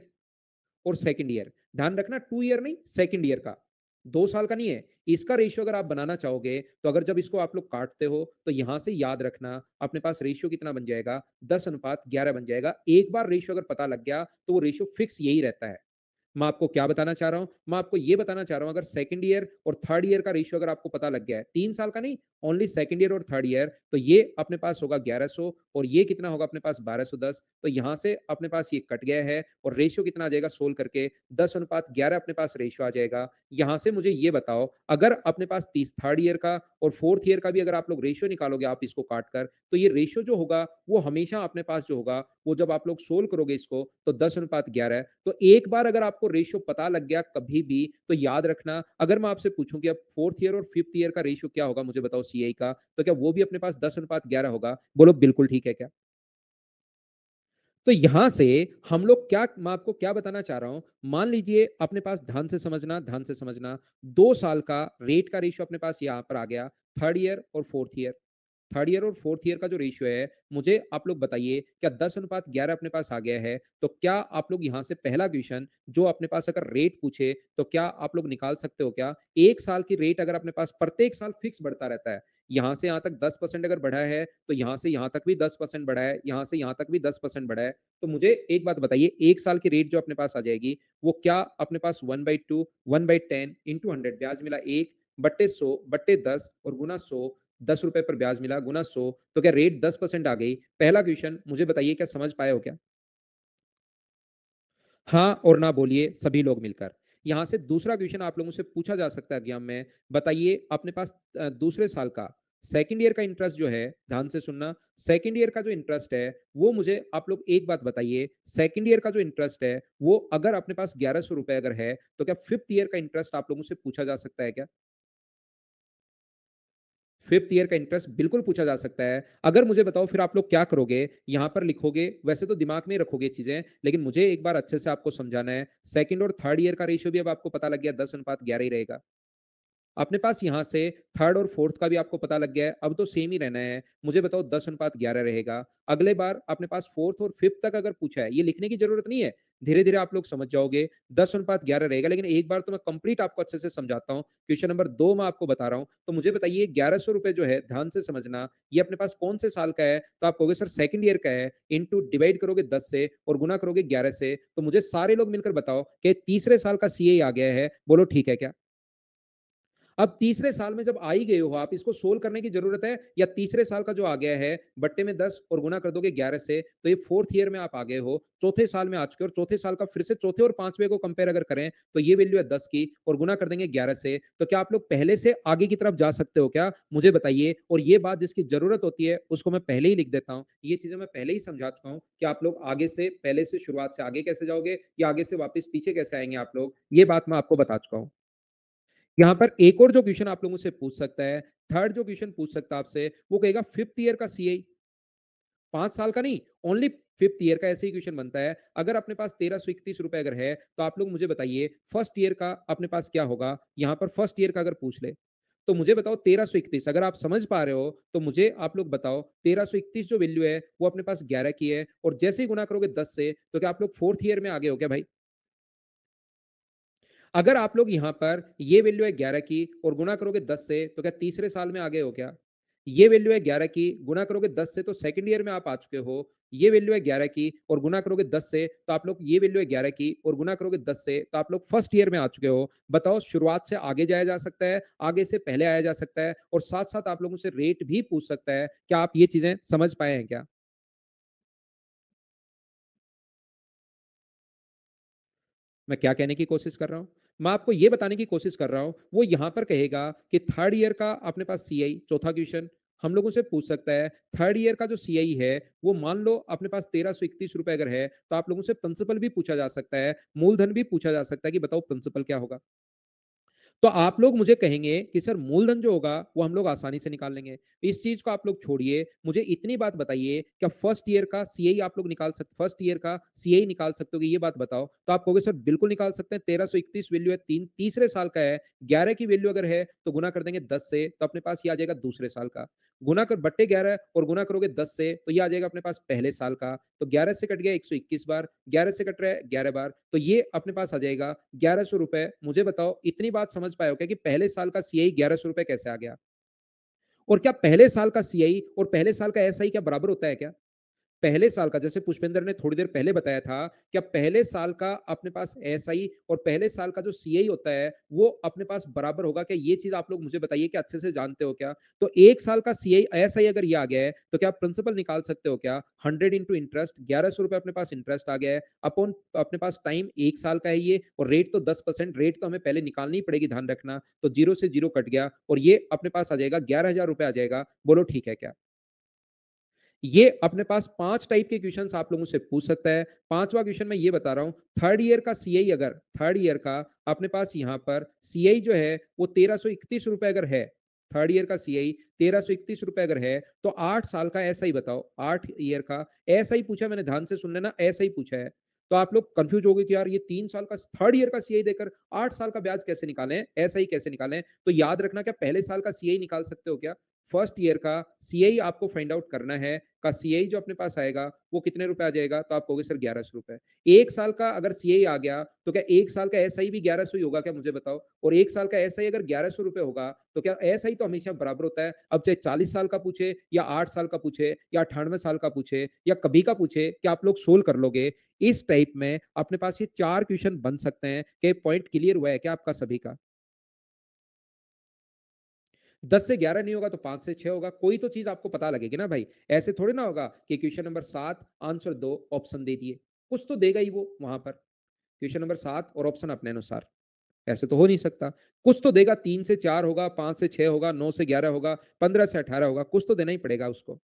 और सेकंड ईयर, ध्यान रखना 2 ईयर नहीं, सेकंड ईयर का, 2 साल का नहीं है। इसका रेशियो अगर आप बनाना चाहोगे, तो अगर जब इसको आप लोग काटते हो, तो यहां से याद रखना अपने पास रेशियो कितना बन जाएगा, 10:11 बन जाएगा। एक बार रेशियो अगर पता लग गया, तो वो रेशियो फिक्स यही रहता है। मैं आपको क्या बताना चाह रहा हूं, मैं आपको ये बताना चाह रहा हूं, अगर सेकंड ईयर और थर्ड ईयर का रेशियो अगर आपको पता लग गया है, 3 साल का नहीं, ओनली सेकंड ईयर और थर्ड ईयर, तो ये अपने पास होगा 1100 और ये कितना होगा अपने पास 1210। तो यहां से अपने पास ये कट गया है और रेशियो कितना आ जाएगा सोल्व करके, 10:11 अपने पास रेशियो आ जाएगा। यहां से मुझे ये बताओ, अगर अपने पास तीस थर्ड ईयर का और फोर्थ ईयर का भी अगर आप लोग रेशियो निकालोगे, आप इसको काट कर, तो ये रेशियो जो होगा वो हमेशा अपने पास जो होगा, वो जब आप लोग सोल्व करोगे इसको, तो 10:11 है। तो एक बार अगर आपको रेशियो पता लग गया कभी भी, तो याद रखना, अगर मैं आपसे पूछूं कि अब फोर्थ ईयर और फिफ्थ ईयर का रेशियो क्या होगा, मुझे बताओ सीआई का, तो क्या वो भी अपने पास 10:11 होगा? बोलो बिल्कुल ठीक है क्या? तो यहां से हम लोग क्या, मैं आपको क्या बताना चाह रहा हूं, मान लीजिए अपने पास, ध्यान से समझना, 2 साल का रेट का रेशियो अपने पास यहां पर आ गया, थर्ड ईयर और फोर्थ ईयर। थर्ड ईयर और फोर्थ ईयर का जो रेशियो है, मुझे आप लोग बताइए, क्या 10:11 अपने पास आ गया है? तो क्या आप लोग यहां से पहला क्वेश्चन जो अपने पास अगर रेट पूछे, तो क्या आप लोग निकाल सकते हो क्या? एक साल की रेट अगर अपने पास प्रत्येक साल फिक्स बढ़ता रहता है, यहां से यहां तक 10% अगर बढ़ा है, तो यहां से यहां तक भी 10% बढ़ा है, यहां से यहां तक भी 10% बढ़ा है। तो मुझे एक बात बताइए, एक साल की रेट जो अपने पास आ जाएगी, वो क्या अपने पास 1/2, 1/10 इंटू 100, ब्याज मिला 1/100/10 और गुना 100, 10 रुपए पर ब्याज मिला गुना 100, तो क्या रेट 10% आ गई? पहला क्वेश्चन मुझे बताइए, क्या समझ पाए हो क्या? हाँ और ना बोलिए सभी लोग मिलकर। यहां से दूसरा क्वेश्चन आप लोगों से पूछा जा सकता है एग्जाम में, बताइए अपने पास दूसरे साल का सेकंड ईयर का इंटरेस्ट जो है, ध्यान से सुनना, सेकंड ईयर का जो इंटरेस्ट है, वो मुझे आप लोग एक बात बताइए, सेकंड ईयर का जो इंटरेस्ट है, वो अगर अपने पास 1100 रुपए अगर है, तो क्या फिफ्थ ईयर का इंटरेस्ट आप लोगों से पूछा जा सकता है क्या? फिफ्थ ईयर का इंटरेस्ट बिल्कुल पूछा जा सकता है। अगर मुझे बताओ फिर आप लोग क्या करोगे, यहां पर लिखोगे, वैसे तो दिमाग में ही रखोगे चीजें, लेकिन मुझे एक बार अच्छे से आपको समझाना है। सेकंड और थर्ड ईयर का रेशियो भी अब आपको पता लग गया, 10:11 ही रहेगा। अपने पास यहाँ से थर्ड और फोर्थ का भी आपको पता लग गया है, अब तो सेम ही रहना है। मुझे बताओ 10:11 रहेगा। अगले बार अपने पास फोर्थ और फिफ्थ तक अगर पूछा है, ये लिखने की जरूरत नहीं है, धीरे धीरे आप लोग समझ जाओगे, 10:11 रहेगा। लेकिन एक बार तो मैं कंप्लीट आपको अच्छे से समझाता हूँ। क्वेश्चन नंबर 2 मैं आपको बता रहा हूँ, तो मुझे बताइए 1100 रुपए जो है, ध्यान से समझना, ये अपने पास कौन से साल का है? तो आप कहोगे सर सेकंड ईयर का है, इंटू डिवाइड करोगे 10 से और गुना करोगे 11 से, तो मुझे सारे लोग मिलकर बताओ कि तीसरे साल का सीए आ गया है, बोलो ठीक है क्या? अब तीसरे साल में जब आ ही गए हो आप, इसको सोल्व करने की जरूरत है, या तीसरे साल का जो आ गया है, बट्टे में 10 और गुना कर दोगे 11 से, तो ये फोर्थ ईयर में आप आ गए हो, चौथे साल में आ चुके हो, और चौथे साल का फिर से चौथे और पांचवे को कंपेयर अगर करें, तो ये वैल्यू है 10 की और गुना कर देंगे 11 से। तो क्या आप लोग पहले से आगे की तरफ जा सकते हो क्या, मुझे बताइए। और ये बात जिसकी जरूरत होती है उसको मैं पहले ही लिख देता हूँ, ये चीजें मैं पहले ही समझा चुका हूँ कि आप लोग आगे से, पहले से शुरुआत से आगे कैसे जाओगे, या आगे से वापस पीछे कैसे आएंगे आप लोग, ये बात मैं आपको बता चुका हूँ। यहाँ पर एक और जो क्वेश्चन आप लोगों से पूछ सकता है, थर्ड जो क्वेश्चन पूछ सकता है आपसे, वो कहेगा फिफ्थ ईयर का सीआई, 5 साल का नहीं, ओनली फिफ्थ ईयर का, ऐसे ही क्वेश्चन बनता है। अगर अपने पास 1331 रुपए अगर है, तो आप लोग मुझे बताइए फर्स्ट ईयर का अपने पास क्या होगा। यहाँ पर फर्स्ट ईयर का अगर पूछ ले, तो मुझे बताओ 1331, अगर आप समझ पा रहे हो तो मुझे आप लोग बताओ, 1331 जो वैल्यू है वो अपने पास 11 की है, और जैसे ही गुना करोगे 10 से, तो क्या आप लोग फोर्थ ईयर में आगे हो क्या भाई? अगर आप लोग यहाँ पर ये वैल्यू है 11 की और गुना करोगे 10 से, तो क्या तीसरे साल में आ गए हो क्या? ये वैल्यू है 11 की, गुना करोगे 10 से, तो सेकंड ईयर में आप आ चुके हो। ये वैल्यू है 11 की और गुना करोगे 10 से, तो आप लोग, ये वैल्यू है 11 की और गुना करोगे 10 से, तो आप लोग फर्स्ट ईयर में आ चुके हो। बताओ, शुरुआत से आगे जाया जा सकता है, आगे से पहले आया जा सकता है, और साथ साथ आप लोगों से रेट भी पूछ सकता है। क्या आप ये चीजें समझ पाए हैं क्या? मैं क्या कहने की कोशिश कर रहा हूं, मैं आपको यह बताने की कोशिश कर रहा हूं, वो यहां पर कहेगा कि थर्ड ईयर का अपने पास सीआई, चौथा क्वेश्चन हम लोगों से पूछ सकता है, थर्ड ईयर का जो सीआई है, वो मान लो अपने पास 1331 रुपए अगर है, तो आप लोगों से प्रिंसिपल भी पूछा जा सकता है, मूलधन भी पूछा जा सकता है कि बताओ प्रिंसिपल क्या होगा। तो आप लोग मुझे कहेंगे कि सर मूलधन जो होगा वो हम लोग आसानी से निकाल लेंगे। इस चीज़ को आप लोग छोड़िए, मुझे इतनी बात बताइए, क्या फर्स्ट ईयर का सीआई आप लोग निकाल सकते फर्स्ट ईयर का सीआई निकाल सकते हो? ये बात बताओ। तो आप कहोगे सर बिल्कुल निकाल सकते हैं, 1331 वैल्यू है, तीसरे साल का है, 11 की वैल्यू अगर है तो गुना कर देंगे 10 से, तो अपने पास ये आ जाएगा दूसरे साल का। गुना कर बट्टे 11 और गुना करोगे 10 से, तो ये आ जाएगा अपने पास पहले साल का। तो 11 से कट गया 121 बार, 11 से कट रहा है 11 बार, तो ये अपने पास आ जाएगा ₹1100। मुझे बताओ इतनी बात समझ पाए हो क्या कि पहले साल का सीआई ₹1100 कैसे आ गया? और क्या पहले साल का सीआई और पहले साल का एसआई क्या बराबर होता है क्या? पहले साल का, जैसे पुष्पेंद्र ने थोड़ी देर पहले बताया था, क्या पहले साल का अपने पास एसआई और पहले साल का जो सीआई होता है, वो अपने पास बराबर होगा क्या? ये चीज़ आप लोग मुझे बताइए कि अच्छे से जानते हो क्या? तो 1 साल का सीआई एसआई अगर ये आ गया है, तो क्या आप प्रिंसिपल निकाल सकते हो क्या? 100 इंटू इंटरेस्ट, ₹1100 अपने पास इंटरेस्ट आ गया है, अपॉन अपने पास टाइम 1 साल का है ये, और रेट तो 10%, रेट तो हमें पहले निकालनी ही पड़ेगी, ध्यान रखना। तो 0 से 0 कट गया और ये अपने पास आ जाएगा, ₹11,000 आ जाएगा। बोलो ठीक है क्या? ये अपने पास 5 टाइप के क्वेश्चंस आप लोगों से पूछ सकता है। 5वां क्वेश्चन मैं ये बता रहा हूँ, थर्ड ईयर का सीआई, अगर थर्ड ईयर का अपने पास यहाँ पर सीआई जो है वो ₹1331 अगर है, थर्ड ईयर का सीआई ₹1331 अगर है, तो 8 साल का एसआई बताओ, 8 ईयर का एसआई पूछा मैंने, ध्यान से सुन लेना, एसआई पूछा है। तो आप लोग कंफ्यूज हो गए कि यार ये 3 साल का थर्ड ईयर का सीआई देकर 8 साल का ब्याज कैसे निकालें, एसआई कैसे निकालें? तो याद रखना, क्या पहले साल का सीआई निकाल सकते हो क्या? फर्स्ट ईयर का सीआई आपको फाइंड आउट करना है, का सीआई जो अपने पास आएगा वो कितने रुपए आ जाएगा? तो आप कहोगे सर ₹1100। 1 साल का अगर सीआई आ गया, तो क्या 1 साल का एसआई भी 1100 ही होगा क्या, मुझे बताओ? और 1 साल का एसआई अगर ₹1100 होगा, तो क्या एसआई तो हमेशा बराबर होता है। अब चाहे 40 साल का पूछे या 8 साल का पूछे या 98 साल का पूछे या कभी का पूछे, क्या आप लोग सोल्व कर लोगे? इस टाइप में अपने पास ये 4 क्वेश्चन बन सकते हैं। क्या पॉइंट क्लियर हुआ है क्या आपका सभी का? 10 से 11 नहीं होगा तो 5 से 6 होगा, कोई तो चीज आपको पता लगेगी ना भाई। ऐसे थोड़ी ना होगा कि क्वेश्चन नंबर 7 आंसर 2 ऑप्शन दे दिए, कुछ तो देगा ही वो वहां पर। क्वेश्चन नंबर 7 और ऑप्शन अपने अनुसार, ऐसे तो हो नहीं सकता। कुछ तो देगा, 3 से 4 होगा, 5 से 6 होगा, 9 से 11 होगा, 15 से 18 होगा, कुछ तो देना ही पड़ेगा उसको।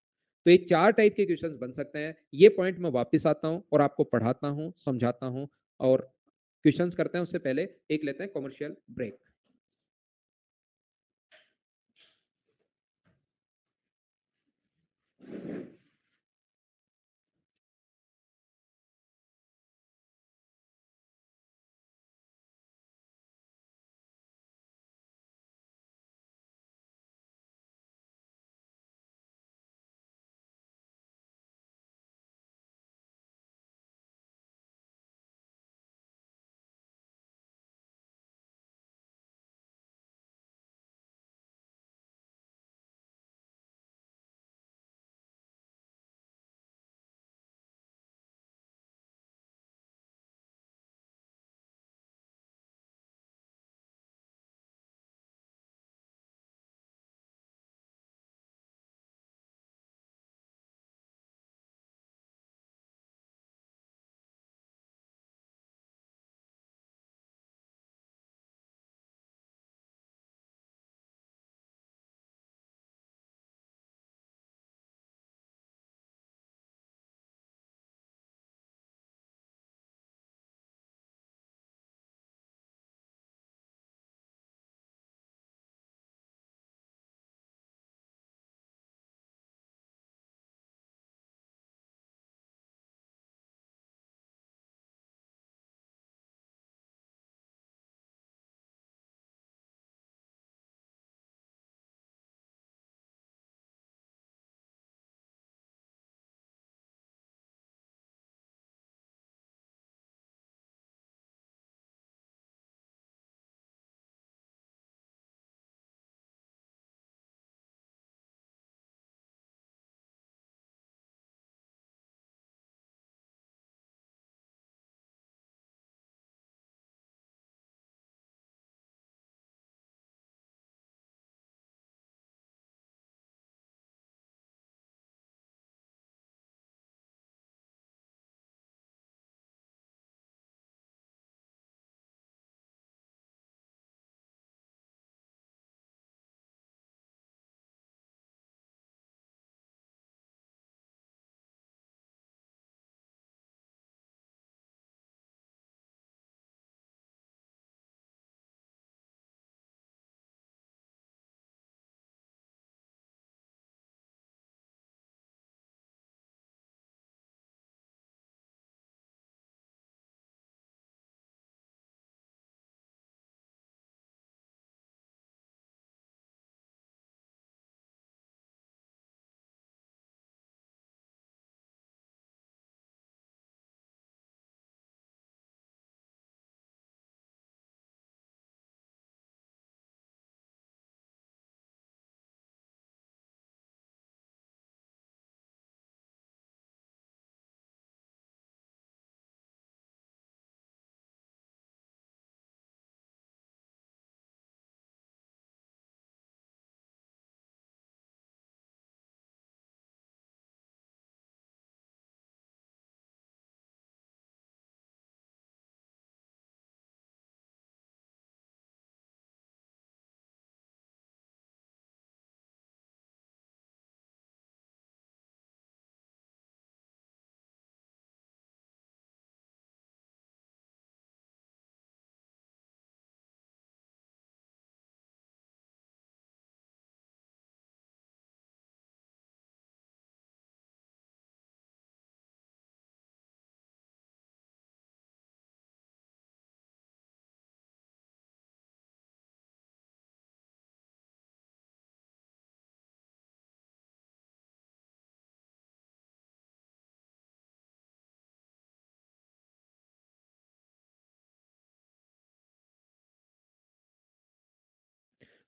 तो ये 4 टाइप के क्वेश्चंस बन सकते हैं। ये पॉइंट मैं वापस आता हूं और आपको पढ़ाता हूं, समझाता हूं, और क्वेश्चंस करते हैं उससे पहले एक लेते हैं कमर्शियल ब्रेक।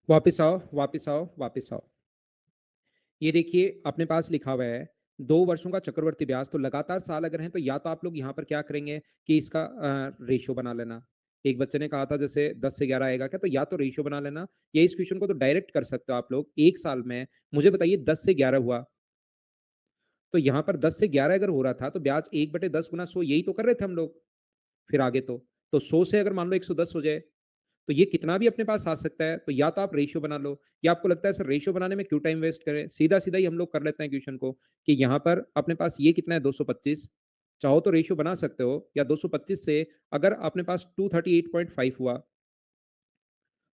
वापस आओ, वापस आओ, वापस आओ। ये देखिए अपने पास लिखा हुआ है 2 वर्षों का चक्रवर्ती ब्याज, तो लगातार साल अगर हैं तो या तो आप लोग यहाँ पर क्या करेंगे कि इसका रेशियो बना लेना। एक बच्चे ने कहा था जैसे 10 से 11 आएगा क्या? तो या तो रेशियो बना लेना या इस क्वेश्चन को तो डायरेक्ट कर सकते हो आप लोग। 1 साल में मुझे बताइए 10 से 11 हुआ, तो यहाँ पर 10 से 11 अगर हो रहा था तो ब्याज 1/10 गुना 100 यही तो कर रहे थे हम लोग। फिर आगे तो 100 से अगर मान लो 110 हो जाए, तो ये कितना भी अपने पास आ सकता है, तो या तो आप रेशियो बना लो, या आपको लगता है सर रेशियो बनाने में क्यों टाइम वेस्ट करें, सीधा-सीधा ही हम लोग कर लेते हैं क्वेश्चन को कि यहाँ पर अपने पास ये कितना है 225, चाहो तो रेशियो बना सकते हो या 225 से अगर अपने पास 238.5 हुआ,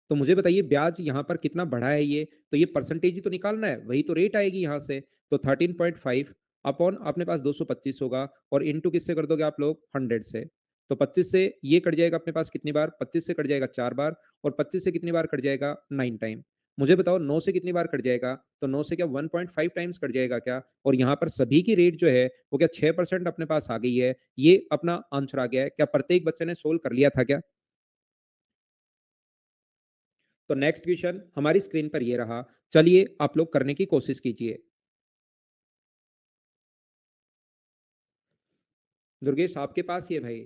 तो मुझे बताइए ब्याज यहाँ पर कितना बढ़ा है ये, तो ये परसेंटेज ही तो निकालना है, वही तो रेट आएगी यहाँ से, तो 13.5 अपॉन अपने पास 225 होगा और इनटू किससे कर दोगे आप लोग 100 से, तो 25 से ये कट जाएगा अपने पास कितनी बार, 25 से कट जाएगा 4 बार और 25 से कितनी बार कट जाएगा 9 टाइम। मुझे बताओ 9 से कितनी बार कट जाएगा, तो 9 से क्या 1.5 टाइम्स कट जाएगा क्या? और यहाँ पर सभी की रेट जो है वो क्या 6% अपने पास आ गई है, ये अपना आंसर आ गया है। क्या प्रत्येक बच्चे ने सोल्व कर लिया था क्या? तो नेक्स्ट क्वेश्चन हमारी स्क्रीन पर ये रहा, चलिए आप लोग करने की कोशिश कीजिए। दुर्गेश आपके पास ही है भाई।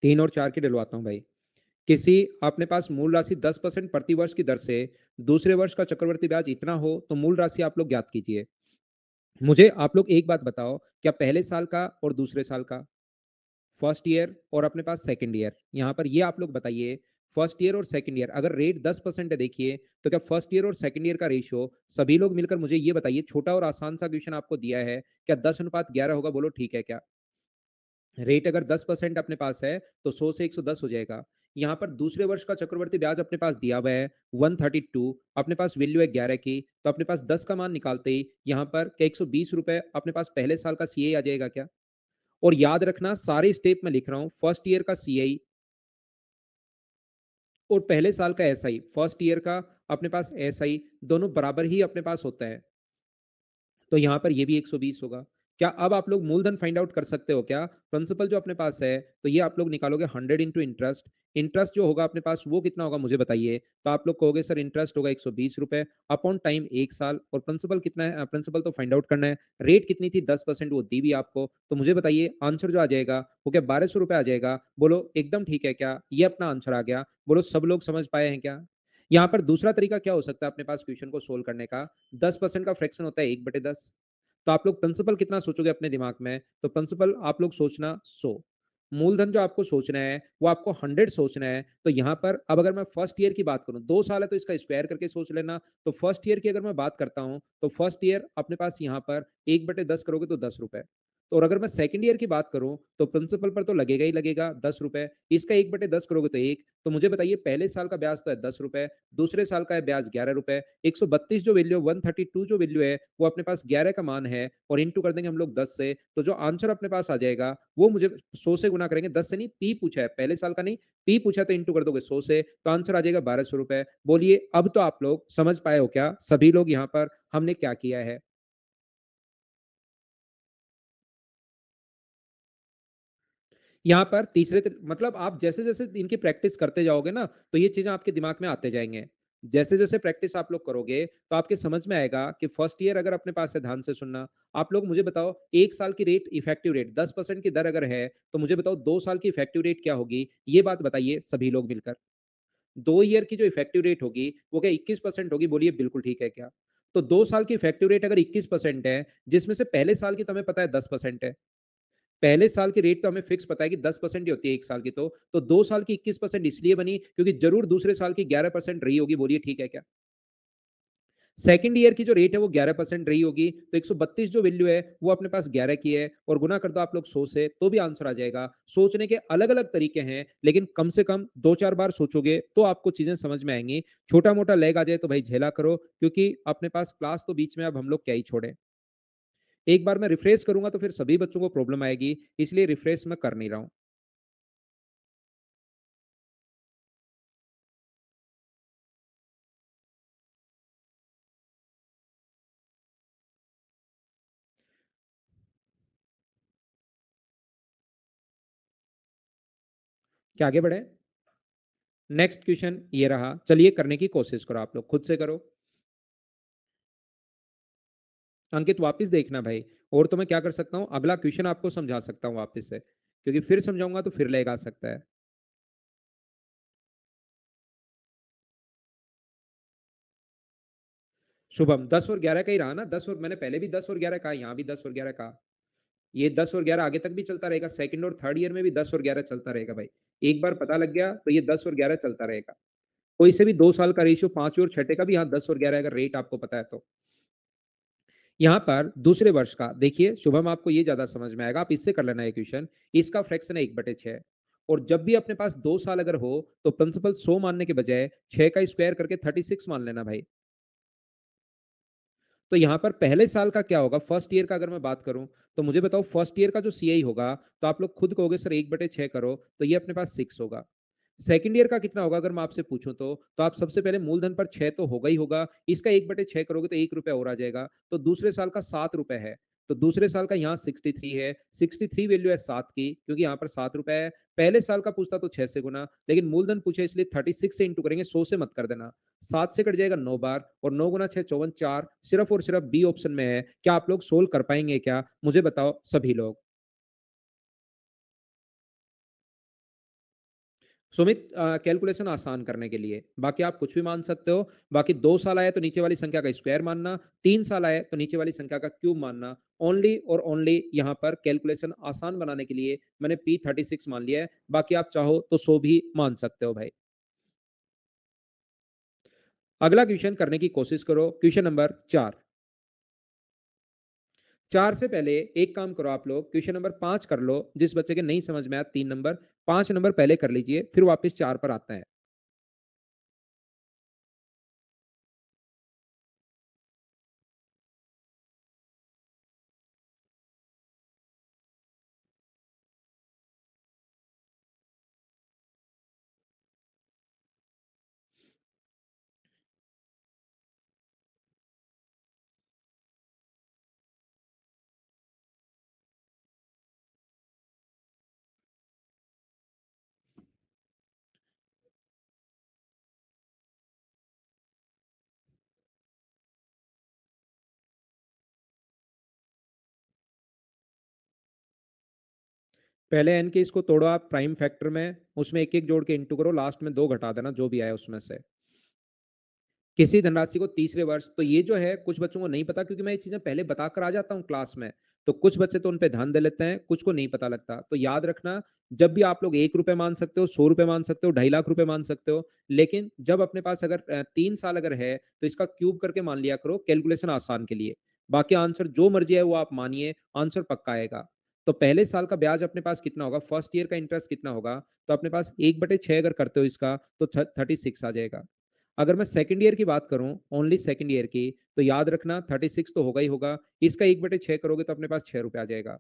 3 और 4 की डलवाता हूँ भाई। किसी अपने पास मूल राशि 10% प्रति वर्ष की दर से दूसरे वर्ष का चक्रवर्ती ब्याज इतना हो तो मूल राशि आप लोग ज्ञात कीजिए। मुझे आप लोग एक बात बताओ, क्या पहले साल का और दूसरे साल का, फर्स्ट ईयर और अपने पास सेकंड ईयर, यहाँ पर ये आप लोग बताइए फर्स्ट ईयर और सेकंड ईयर अगर रेट 10% है देखिए, तो क्या फर्स्ट ईयर और सेकंड ईयर का रेशियो सभी लोग मिलकर मुझे ये बताइए, छोटा और आसान सा क्वेश्चन आपको दिया है, क्या 10:11 होगा? बोलो ठीक है क्या? रेट अगर 10% अपने पास है तो 100 से 110 हो जाएगा। यहाँ पर दूसरे वर्ष का चक्रवर्ती ब्याज अपने पास दिया हुआ है 132, अपने पास वैल्यू है 11 की, तो अपने पास 10 का मान निकालते ही यहाँ पर क्या 120 रुपए अपने पास पहले साल का सीआई आ जाएगा क्या? और याद रखना सारे स्टेप में लिख रहा हूँ, फर्स्ट ईयर का सीआई और पहले साल का एसआई, फर्स्ट ईयर का अपने पास एसआई दोनों बराबर ही अपने पास होता है, तो यहाँ पर ये भी 120 होगा। क्या अब आप लोग मूलधन फाइंड आउट कर सकते हो क्या? प्रिंसिपल जो अपने पास है, तो ये आप लोग निकालोगे 100 इंटू इंटरेस्ट। इंटरेस्ट जो होगा अपने पास वो कितना होगा मुझे बताइए? तो आप लोग कहोगे सर इंटरेस्ट होगा 120 रुपए अपॉन टाइम 1 साल और प्रिंसिपल कितना है? प्रिंसिपल तो फाइंड आउट करना है। रेट कितनी थी? 10% वो दी भी आपको। तो मुझे बताइए आंसर जो आ जाएगा वो क्या 1200 रुपए आ जाएगा? बोलो एकदम ठीक है क्या? ये अपना आंसर आ गया। बोलो सब लोग समझ पाए हैं क्या? यहाँ पर दूसरा तरीका क्या हो सकता है अपने पास क्वेश्चन को सोल्व करने का? 10% का फ्रैक्शन होता है 1/10, तो आप लोग प्रिंसिपल कितना सोचोगे अपने दिमाग में? तो प्रिंसिपल आप लोग सोचना 100, मूलधन जो आपको सोचना है वो आपको 100 सोचना है। तो यहाँ पर अब अगर मैं फर्स्ट ईयर की बात करूं, 2 साल है तो इसका स्क्वायर करके सोच लेना। तो फर्स्ट ईयर की अगर मैं बात करता हूं तो फर्स्ट ईयर अपने पास यहाँ पर 1/10 करोगे तो 10 रुपए, तो और अगर मैं सेकंड ईयर की बात करूं तो प्रिंसिपल पर तो लगेगा ही लगेगा 10 रुपए, इसका 1/10 करोगे तो एक, तो मुझे बताइए पहले साल का ब्याज तो है 10 रुपए, दूसरे साल का है ब्याज 11 रुपए, 132 जो वैल्यू है 132 जो वैल्यू है वो अपने पास 11 का मान है और इंटू कर देंगे हम लोग 10 से, तो जो आंसर अपने पास आ जाएगा वो मुझे 100 से गुना करेंगे, 10 से नहीं, पी पूछा है पहले साल का नहीं, पी पूछा है तो इंटू कर दोगे 100 से, तो आंसर आ जाएगा 1200 रुपए। बोलिए अब तो आप लोग समझ पाए हो क्या सभी लोग यहाँ पर हमने क्या किया है? यहाँ पर मतलब आप जैसे-जैसे इनकी प्रैक्टिस करते जाओगे ना, तो ये चीज़ें आपके दिमाग में आते जाएँगे। जैसे-जैसे प्रैक्टिस आप लोग करोगे, तो आपके समझ में आएगा कि फर्स्ट ईयर अगर अपने पास है, ध्यान से सुनना। आप लोग मुझे बताओ 1 साल की रेट इफेक्टिव रेट 10% की दर अगर है, तो मुझे बताओ 2 साल की इफेक्टिव रेट क्या होगी? ये बात बताइए सभी लोग मिलकर। 2 ईयर की जो इफेक्टिव रेट होगी, वो क्या 21% होगी? बोलिए बिल्कुल ठीक है क्या? तो 2 साल की इफेक्टिव रेट अगर 21% है, जिसमें से पहले साल की तो हमें पता है 10% है। पहले साल की रेट तो हमें फिक्स पता है कि 10% ही होती है 1 साल की, तो 2 साल की 21% इसलिए बनी क्योंकि ज़रूर दूसरे साल की 11% रही होगी, बोलिए ठीक है क्या? सेकंड ईयर की जो रेट है वो 11% रही होगी, तो 132 जो वैल्यू है वो अपने पास 11 की है और गुना कर दो आप लोग 100 से तो भी आंसर आ जाएगा। सोचने के अलग-अलग तरीके हैं, लेकिन कम से कम 2-4 बार सोचोगे तो आपको चीज़ें समझ में आएँगी। छोटा-मोटा लैग आ जाए तो भाई झेला करो, क्योंकि अपने पास क्लास तो बीच में अब हम लोग क्या ही छोड़े। एक बार मैं रिफ्रेश करूँगा तो फिर सभी बच्चों को प्रॉब्लम आएगी, इसलिए रिफ्रेश मैं कर नहीं रहा हूँ। क्या आगे बढ़े? नेक्स्ट क्वेश्चन ये रहा, चलिए करने की कोशिश करो, आप लोग खुद से करो। अंकित वापस देखना भाई। और तो मैं क्या कर सकता हूं, अगला क्वेश्चन आपको समझा सकता हूं वापस से, क्योंकि फिर समझाऊंगा तो फिर लेगा आ सकता है। शुभम 10 और 11 का ही रहा ना, 10 और मैंने पहले भी 10 और 11 कहा, यहाँ भी 10 और 11 कहा। ये 10 और 11 आगे तक भी चलता रहेगा, सेकंड और थर्ड ईयर में भी 10 और 11 चलता रहेगा भाई। एक बार पता लग गया तो ये 10 और 11 चलता रहेगा। कोई से भी 2 साल का रेशियो, पांचवें और छठे का भी यहाँ 10 और 11 अगर रेट आपको पता है तो। यहाँ पर दूसरे वर्ष का देखिए शुभम, आपको ये ज्यादा समझ में आएगा, आप इससे कर लेना है क्वेश्चन। इसका फ्रैक्शन है 1/6। और जब भी अपने पास 2 साल अगर हो तो प्रिंसिपल 100 मानने के बजाय 6 का स्क्वायर करके 36 मान लेना भाई। तो यहाँ पर पहले साल का क्या होगा, फर्स्ट ईयर का अगर मैं बात करूं, तो मुझे बताओ फर्स्ट ईयर का जो सीआई होगा, तो आप लोग खुद कहोगे सर 1/6 करो, तो ये अपने पास 6 होगा। सेकंड ईयर का कितना होगा अगर मैं आपसे पूछूं, तो आप सबसे पहले मूलधन पर 6 तो होगा ही होगा, इसका 1/6 करोगे तो 1 रुपया और आ जाएगा, तो दूसरे साल का 7 रुपए है। तो दूसरे साल का यहाँ 63 है, 63 वैल्यू है 7 की, क्योंकि यहाँ पर 7 रुपए है। पहले साल का पूछता तो 6 से गुना, लेकिन मूलधन पूछे इसलिए 36 से इंटू करेंगे, 100 से मत कर देना। 7 से कट जाएगा 9 बार, और 9 गुना 6 54, 4 सिर्फ और सिर्फ बी ऑप्शन में है। क्या आप लोग सोल्व कर पाएंगे क्या, मुझे बताओ सभी लोग। सुमित कैलकुलेशन आसान करने के लिए बाकी आप कुछ भी मान सकते हो। बाकी 2 साल आए तो नीचे वाली संख्या का स्क्वायर मानना, 3 साल आए तो नीचे वाली संख्या का क्यूब मानना। ओनली और ओनली यहाँ पर कैलकुलेशन आसान बनाने के लिए मैंने P36 मान लिया है, बाकी आप चाहो तो 100 भी मान सकते हो भाई। अगला क्वेश्चन करने की कोशिश करो, क्वेश्चन नंबर 4। 4 से पहले एक काम करो आप लोग, क्वेश्चन नंबर 5 कर लो, जिस बच्चे के नहीं समझ में आया 3 नंबर, 5 नंबर पहले कर लीजिए, फिर वापस 4 पर आता है। पहले एन के इसको तोड़ो आप प्राइम फैक्टर में, उसमें एक एक जोड़ के इंटू करो, लास्ट में 2 घटा देना जो भी आया उसमें से। किसी धनराशि को तीसरे वर्ष, तो ये जो है कुछ बच्चों को नहीं पता, क्योंकि मैं ये चीजें पहले बताकर आ जाता हूँ क्लास में, तो कुछ बच्चे तो उन पे ध्यान दे लेते हैं, कुछ को नहीं पता लगता। तो याद रखना, जब भी आप लोग 1 रुपए मान सकते हो, 100 रुपए मान सकते हो, 2.5 लाख रुपए मान सकते हो, लेकिन जब अपने पास अगर 3 साल अगर है तो इसका क्यूब करके मान लिया करो, कैलकुलेशन आसान के लिए। बाकी आंसर जो मर्जी है वो आप मानिए, आंसर पक्का आएगा। तो पहले साल का ब्याज अपने पास कितना होगा, फर्स्ट ईयर का इंटरेस्ट कितना होगा, तो अपने पास 1/6 अगर करते हो इसका, तो 36 आ जाएगा। अगर मैं सेकंड ईयर की बात करूं, ओनली सेकंड ईयर की, तो याद रखना 36 तो होगा ही होगा, इसका 1/6 करोगे तो अपने पास 6 रुपए आ जाएगा।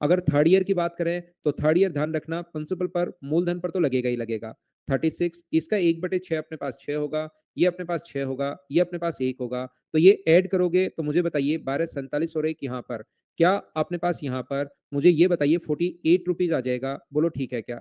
अगर थर्ड ईयर की बात करें, तो थर्ड ईयर ध्यान रखना प्रिंसिपल पर मूलधन पर तो लगेगा ही लगेगा। 36 इसका 1/6 अपने पास 6 होगा, ये अपने पास 6 होगा, ये अपने पास 1 होगा, तो ये ऐड करोगे तो मुझे बताइए 1247 और एक यहाँ पर, क्या अपने पास यहाँ पर मुझे ये बताइए 48 रुपीज आ जाएगा, बोलो ठीक है क्या?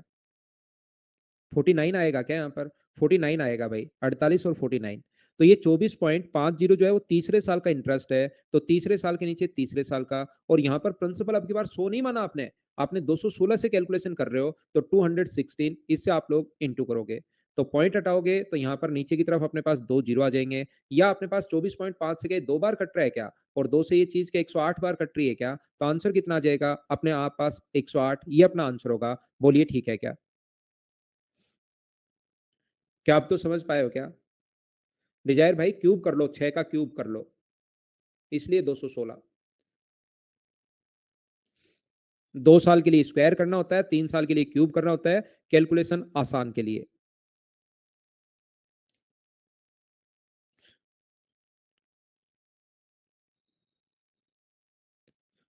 49 आएगा क्या यहाँ पर? 49 आएगा भाई, 48 और 49। तो ये 24.50 जो है वो तीसरे साल का इंटरेस्ट है, तो तीसरे साल के नीचे तीसरे साल का। और यहाँ पर प्रिंसिपल अब की बार 100 नहीं माना आपने, आपने 216 से कैलकुलेशन कर रहे हो, तो 216 इससे आप लोग इंटू करोगे, तो पॉइंट हटाओगे तो यहाँ पर नीचे की तरफ अपने पास 2 जीरो आ जाएंगे। या अपने पास 24.5 से गए 2 बार कट रहा है क्या, और 2 से ये चीज के 108 बार कट रही है क्या, तो आंसर कितना आ जाएगा अपने आप पास 108, ये अपना आंसर होगा। बोलिए ठीक है क्या? क्या आप तो समझ पाए हो क्या? डिजायर भाई क्यूब कर लो, 6 का क्यूब कर लो, इसलिए 216। 2 साल के लिए स्क्वायर करना होता है, 3 साल के लिए क्यूब करना होता है, कैलकुलेशन आसान के लिए।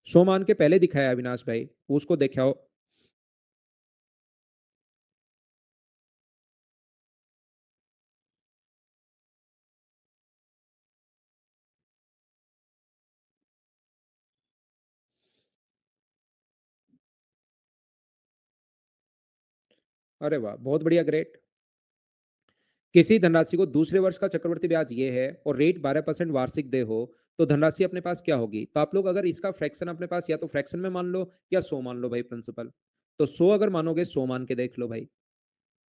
सोमान के पहले दिखाया अविनाश भाई, उसको दिखाओ। अरे वाह! बहुत बढ़िया, ग्रेट। किसी धनराशि को दूसरे वर्ष का चक्रवृद्धि ब्याज ये है और रेट 12% वार्षिक देय हो, तो धनराशि अपने पास क्या होगी? तो आप लोग अगर इसका फ्रैक्शन अपने पास या तो फ्रैक्शन में मान लो या 100 मान लो भाई प्रिंसिपल। तो 100 अगर मानोगे 100 मान के देख लो भाई।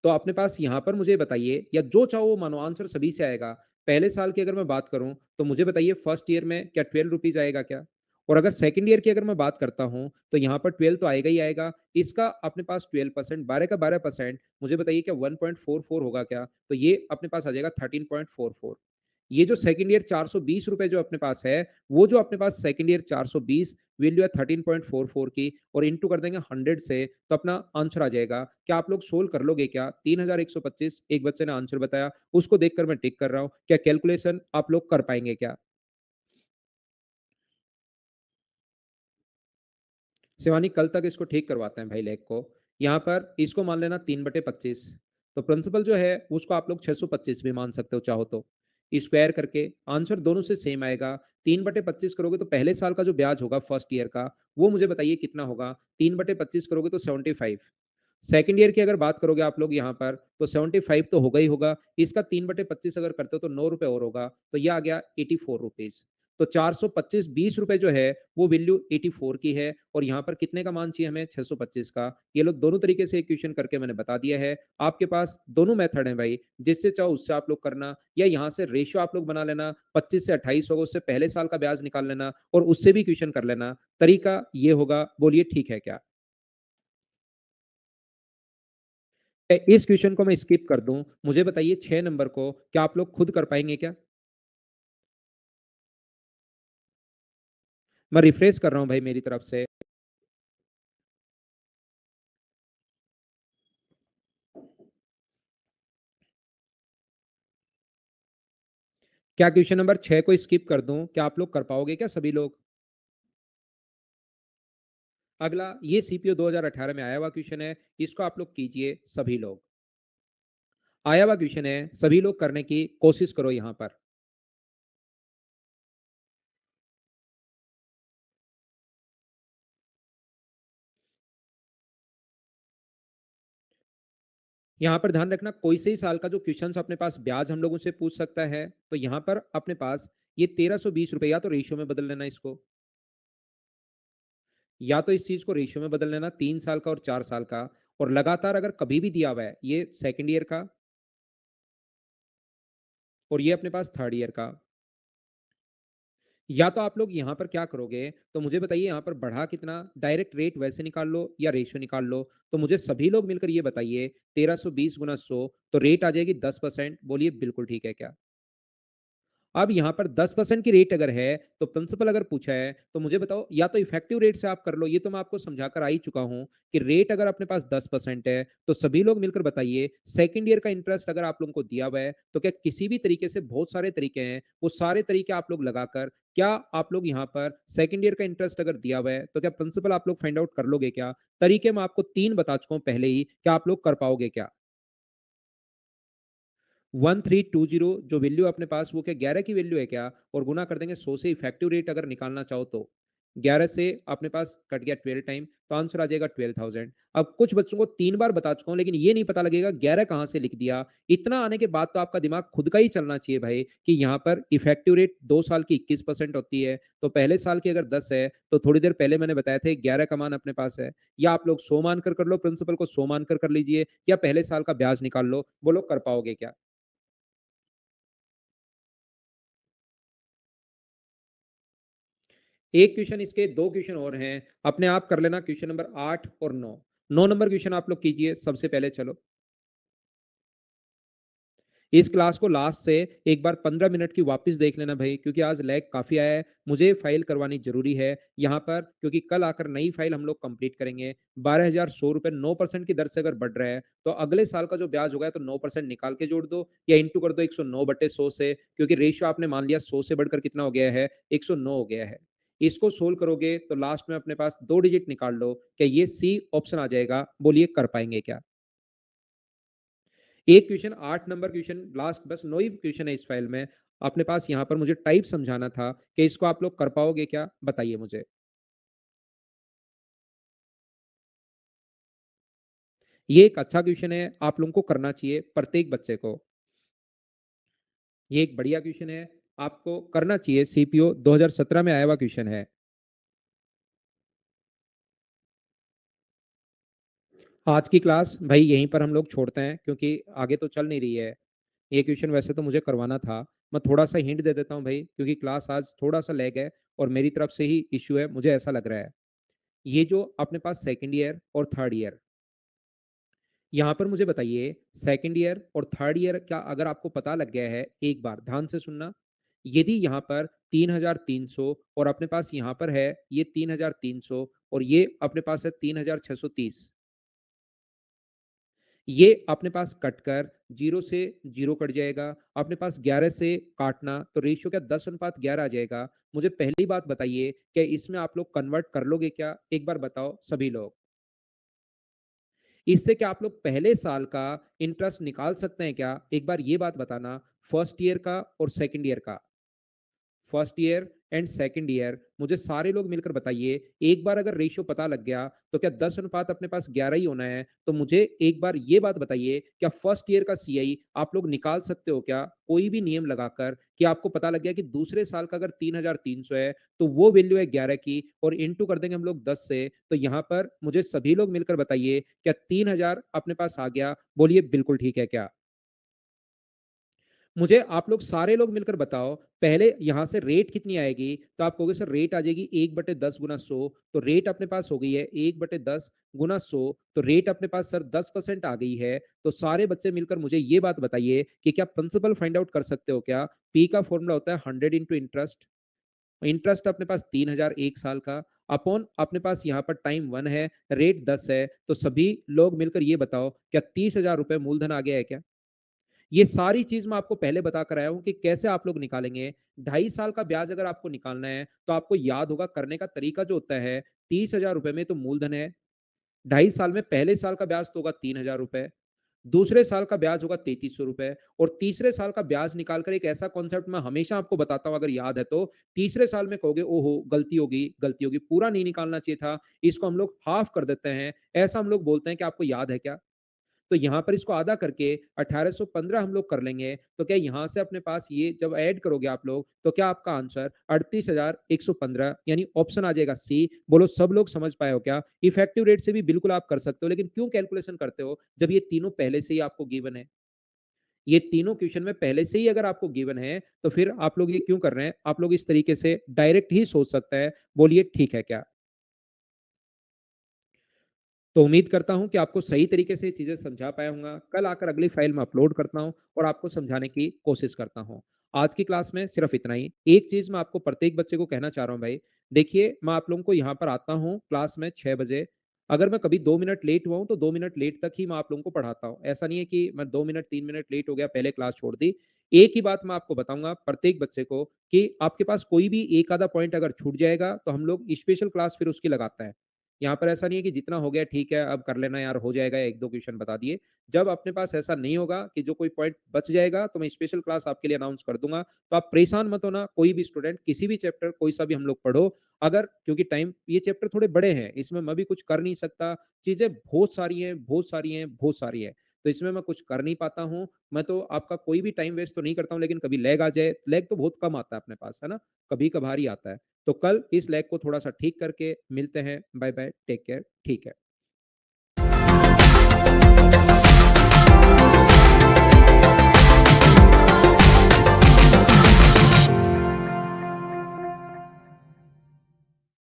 तो अपने पास यहाँ पर मुझे बताइए या जो चाहो वो मानो, आंसर सभी से आएगा। पहले साल की अगर मैं बात करूँ तो मुझे बताइए फर्स्ट ईयर में क्या 12 रुपीज़ आएगा क्या? और अगर सेकंड ईयर की अगर मैं बात करता हूँ तो यहाँ पर 12 तो आएगा ही आएगा। इसका अपने पास 12% 12 का 12% मुझे बताइए क्या 1.44 होगा क्या? तो ये अपने पास आ जाएगा 13.44। ये जो सेकंड ईयर 420 रुपए जो अपने पास है, वो जो अपने पास सेकंड ईयर 420 वैल्यू है 13.44 की और इंटू कर देंगे 100 से तो अपना आंसर आ जाएगा। क्या आप लोग सोल्व कर लोगे क्या? 3125 एक बच्चे ने आंसर बताया, उसको देखकर मैं टिक कर रहा हूँ। क्या कैलकुलेशन आप लोग कर पाएँगे क्या? शिवानी कल तक इसको ठीक करवाते हैं भाई लेग को। यहाँ पर इसको मान लेना 3/25। तो प्रिंसिपल जो है उसको आप लोग 625 भी मान सकते हो चाहो तो। स्क्वायर करके आंसर दोनों से सेम आएगा। 3/25 करोगे तो पहले साल का जो ब्याज होगा फर्स्ट ईयर का, वो मुझे बताइए कितना होगा? 3/25 करोगे तो 75। सेकंड ईयर की अगर बात करोगे आप लोग यहाँ पर तो 75 तो होगा ही होगा। इसका 3/25 अगर करते हो तो 9 रुपए और होगा, तो ये आ गया 84 रुपीज। तो 425 20 रुपए जो है वो वैल्यू 84 की है और यहाँ पर कितने का मान चाहिए हमें? 625 का। ये लोग दोनों तरीके से इक्वेशन करके मैंने बता दिया है। आपके पास दोनों मेथड है भाई, जिससे चाहो उससे आप लोग करना या यहाँ से रेशियो आप लोग बना लेना। 25 से 28 होगा, उससे पहले साल का ब्याज निकाल लेना और उससे भी इक्वेशन कर लेना। तरीका ये होगा, बोलिए ठीक है क्या? इस क्वेश्चन को मैं स्किप कर दूं, मुझे बताइए 6 नंबर को क्या आप लोग खुद कर पाएंगे क्या? मैं रिफ्रेश कर रहा हूं भाई मेरी तरफ से। क्या क्वेश्चन नंबर 6 को स्किप कर दूं? क्या आप लोग कर पाओगे क्या सभी लोग? अगला ये सीपीओ 2018 में आया हुआ क्वेश्चन है, इसको आप लोग कीजिए सभी लोग। आया हुआ क्वेश्चन है, सभी लोग करने की कोशिश करो यहां पर। यहां पर ध्यान रखना, कोई से ही साल का जो क्वेश्चन अपने पास ब्याज हम लोगों से पूछ सकता है। तो यहां पर अपने पास ये 1320 रुपए या तो रेशियो में बदल लेना इसको, या तो इस चीज को रेशियो में बदल लेना 3 साल का और 4 साल का। और लगातार अगर कभी भी दिया हुआ है ये सेकंड ईयर का और ये अपने पास थर्ड ईयर का, या तो आप लोग यहां पर क्या करोगे? तो मुझे बताइए यहां पर बढ़ा कितना, डायरेक्ट रेट वैसे निकाल लो या रेशियो निकाल लो। तो मुझे सभी लोग मिलकर ये बताइए 1320 × 100 तो रेट आ जाएगी 10%। बोलिए बिल्कुल ठीक है क्या? अब यहाँ पर 10% की रेट अगर है तो प्रिंसिपल अगर पूछा है तो मुझे बताओ, या तो इफेक्टिव रेट से आप कर लो, ये तो मैं आपको समझाकर आ ही चुका हूं कि रेट अगर अपने पास 10% है तो सभी लोग मिलकर बताइए सेकंड ईयर का इंटरेस्ट अगर आप लोगों को दिया हुआ है तो क्या किसी भी तरीके से, बहुत सारे तरीके हैं, वो सारे तरीके आप लोग लगाकर क्या आप लोग यहाँ पर सेकंड ईयर का इंटरेस्ट अगर दिया हुआ है तो क्या प्रिंसिपल आप लोग फाइंड आउट कर लोगे क्या? तरीके मैं आपको 3 बता चुका हूं पहले ही, क्या आप लोग कर पाओगे क्या? 1320 जो वैल्यू अपने पास वो क्या 11 की वैल्यू है क्या? और गुना कर देंगे 100 से, इफेक्टिव रेट अगर निकालना चाहो तो 11 से अपने पास कट गया 12 टाइम, तो आंसर आ जाएगा 12,000। अब कुछ बच्चों को 3 बार बता चुका हूं लेकिन ये नहीं पता लगेगा 11 कहां से लिख दिया। इतना आने के बाद तो आपका दिमाग खुद का ही चलना चाहिए भाई कि यहाँ पर इफेक्टिव रेट 2 साल की 21% होती है। तो पहले साल की अगर 10 है तो थोड़ी देर पहले मैंने बताया था 11 का मान अपने पास है। या आप लोग 100 मानकर कर लो, प्रिंसिपल को 100 मानकर कर लीजिए, या पहले साल का ब्याज निकाल लो। बोलो कर पाओगे क्या? एक क्वेश्चन, इसके दो क्वेश्चन और हैं, अपने आप कर लेना। क्वेश्चन नंबर 8 और 9। 9 नंबर क्वेश्चन आप लोग कीजिए सबसे पहले। चलो इस क्लास को लास्ट से एक बार 15 मिनट की वापस देख लेना भाई, क्योंकि आज लैग काफी आया है, मुझे फाइल करवानी जरूरी है यहाँ पर, क्योंकि कल आकर नई फाइल हम लोग कंप्लीट करेंगे। 12,100 रुपए 9% की दर से अगर बढ़ रहा है तो अगले साल का जो ब्याज होगा तो 9% निकाल के जोड़ दो या इंटू कर दो 109/100 से, क्योंकि रेशियो आपने मान लिया 100 से बढ़कर कितना हो गया है? 109 हो गया है। इसको सोल्व करोगे तो लास्ट में अपने पास 2 डिजिट निकाल लो, क्या ये सी ऑप्शन आ जाएगा? बोलिए कर पाएंगे क्या? एक क्वेश्चन 8 नंबर क्वेश्चन लास्ट, बस 9 ही क्वेश्चन है इस फाइल में। अपने पास यहाँ पर मुझे टाइप समझाना था कि इसको आप लोग कर पाओगे क्या? बताइए मुझे। ये एक अच्छा क्वेश्चन है, आप लोगों को करना चाहिए प्रत्येक बच्चे को। ये एक बढ़िया क्वेश्चन है, आपको करना चाहिए, सीपीओ 2017 में आया हुआ क्वेश्चन है। आज की क्लास भाई यहीं पर हम लोग छोड़ते हैं क्योंकि आगे तो चल नहीं रही है। ये क्वेश्चन वैसे तो मुझे करवाना था, मैं थोड़ा-सा हिंट दे देता हूँ भाई क्योंकि क्लास आज थोड़ा-सा लैग है और मेरी तरफ से ही इश्यू है, मुझे ऐसा लग रहा है। ये जो अपने पास सेकंड ईयर और थर्ड ईयर, यहाँ पर मुझे बताइए सेकंड ईयर और थर्ड ईयर क्या अगर आपको पता लग गया है, एक बार ध्यान से सुनना, यदि यहाँ पर 3,300 और अपने पास यहाँ पर है ये 3,300 और ये अपने पास है 3,630, ये अपने पास कटकर 0 से 0 कट जाएगा, अपने पास 11 से काटना तो रेशियो क्या 10:11 आ जाएगा। मुझे पहली बात बताइए, क्या इसमें आप लोग कन्वर्ट कर लोगे क्या? एक बार बताओ सभी लोग। इससे क्या आप लोग पहले साल का इंटरेस्ट निकाल सकते हैं क्या? एक बार ये बात बताना, फर्स्ट ईयर का और सेकंड ईयर का। First year and second year मुझे सारे लोग मिलकर बताइए, एक बार अगर रेशियो पता लग गया तो क्या 10 अनुपात अपने पास 11 ही होना है? तो मुझे एक बार ये बात बताइए, क्या फर्स्ट ईयर का सीआई आप लोग निकाल सकते हो क्या कोई भी नियम लगाकर, कि आपको पता लग गया कि दूसरे साल का अगर 3,300 है तो वो वैल्यू है 11 की और इनटू कर देंगे हम लोग 10 से, तो यहाँ पर मुझे सभी लोग मिलकर बताइए क्या 3,000 अपने पास आ गया? बोलिए बिल्कुल ठीक है क्या? मुझे आप लोग सारे लोग मिलकर बताओ, पहले यहां से रेट कितनी आएगी? तो आप कहोगे सर रेट आ जाएगी 1/10 गुना 100, तो रेट अपने पास हो गई है 1/10 गुना 100, तो रेट अपने पास सर 10% आ गई है। तो सारे बच्चे मिलकर मुझे ये बात बताइए कि क्या प्रिंसिपल फाइंड आउट कर सकते हो क्या? पी का फॉर्मूला होता है 100 इंटू इंटरेस्ट, इंटरेस्ट अपने पास 3,000 एक साल का, अपॉन अपने पास यहाँ पर टाइम 1 है, रेट 10 है, तो सभी लोग मिलकर ये बताओ क्या 30,000 रुपए मूलधन आ गया है क्या? ये सारी चीज मैं आपको पहले बता कर आया हूं कि कैसे आप लोग निकालेंगे। 2.5 साल का ब्याज अगर आपको निकालना है तो आपको याद होगा करने का तरीका जो होता है, 30,000 रुपए में तो मूलधन है, 2.5 साल में पहले साल का ब्याज तो होगा 3,000 रुपए, दूसरे साल का ब्याज होगा 3,300 रुपए और तीसरे साल का ब्याज निकालकर एक ऐसा कॉन्सेप्ट मैं हमेशा आपको बताता हूं, अगर याद है तो तीसरे साल में कहोगे ओहो गलती होगी, पूरा नहीं निकालना चाहिए था, इसको हम लोग हाफ कर देते हैं, ऐसा हम लोग बोलते हैं कि आपको याद है क्या? तो यहाँ पर इसको आधा करके 1815 हम लोग कर लेंगे, तो क्या यहाँ से अपने पास ये जब ऐड करोगे आप लोग तो क्या आपका आंसर 38,115 यानी ऑप्शन आ जाएगा सी। बोलो सब लोग समझ पाए हो क्या? इफेक्टिव रेट से भी बिल्कुल आप कर सकते हो, लेकिन क्यों कैलकुलेशन करते हो जब ये तीनों पहले से ही आपको गिवन है? ये तीनों क्वेश्चन में पहले से ही अगर आपको गिवन है तो फिर आप लोग ये क्यों कर रहे हैं? आप लोग इस तरीके से डायरेक्ट ही सोच सकते हैं, बोलिए ठीक है क्या? तो उम्मीद करता हूँ कि आपको सही तरीके से चीज़ें समझा पाया हूँगा। कल आकर अगली फ़ाइल मैं अपलोड करता हूँ और आपको समझाने की कोशिश करता हूँ। आज की क्लास में सिर्फ़ इतना ही। एक चीज़ मैं आपको प्रत्येक बच्चे को कहना चाह रहा हूँ भाई, देखिए मैं आप लोगों को यहाँ पर आता हूँ क्लास में 6 बजे। अगर मैं कभी 2 मिनट लेट हुआ हूँ, तो 2 मिनट लेट तक ही मैं आप लोगों को पढ़ाता हूँ। ऐसा नहीं है कि मैं 2 मिनट, 3 मिनट लेट हो गया, पहले क्लास छोड़ दी। एक ही बात मैं आपको बताऊँगा प्रत्येक बच्चे को कि आपके पास कोई भी एक आधा पॉइंट अगर छूट जाएगा, तो हम लोग स्पेशल क्लास फिर उसकी लगाते हैं। यहाँ पर ऐसा नहीं है कि जितना हो गया ठीक है, अब कर लेना यार, हो जाएगा, 1-2 क्वेश्चन बता दिए। जब अपने पास ऐसा नहीं होगा कि जो कोई पॉइंट बच जाएगा, तो मैं स्पेशल क्लास आपके लिए अनाउंस कर दूँगा। तो आप परेशान मत होना, कोई भी स्टूडेंट किसी भी चैप्टर कोई सा भी हम लोग पढ़ो। अगर क्योंकि टाइम ये चैप्टर थोड़े बड़े हैं, इसमें मैं भी कुछ कर नहीं सकता, चीज़ें बहुत सारी हैं, बहुत सारी हैं, बहुत सारी हैं। तो इसमें मैं कुछ कर नहीं पाता हूँ। मैं तो आपका कोई भी टाइम वेस्ट तो नहीं करता हूँ, लेकिन कभी लैग आ जाए, लैग तो बहुत कम आता है अपने पास, है ना? कभी-कभार ही आता है। तो कल इस लैग को थोड़ा-सा ठीक करके मिलते हैं। बाय बाय, टेक केयर, ठीक है।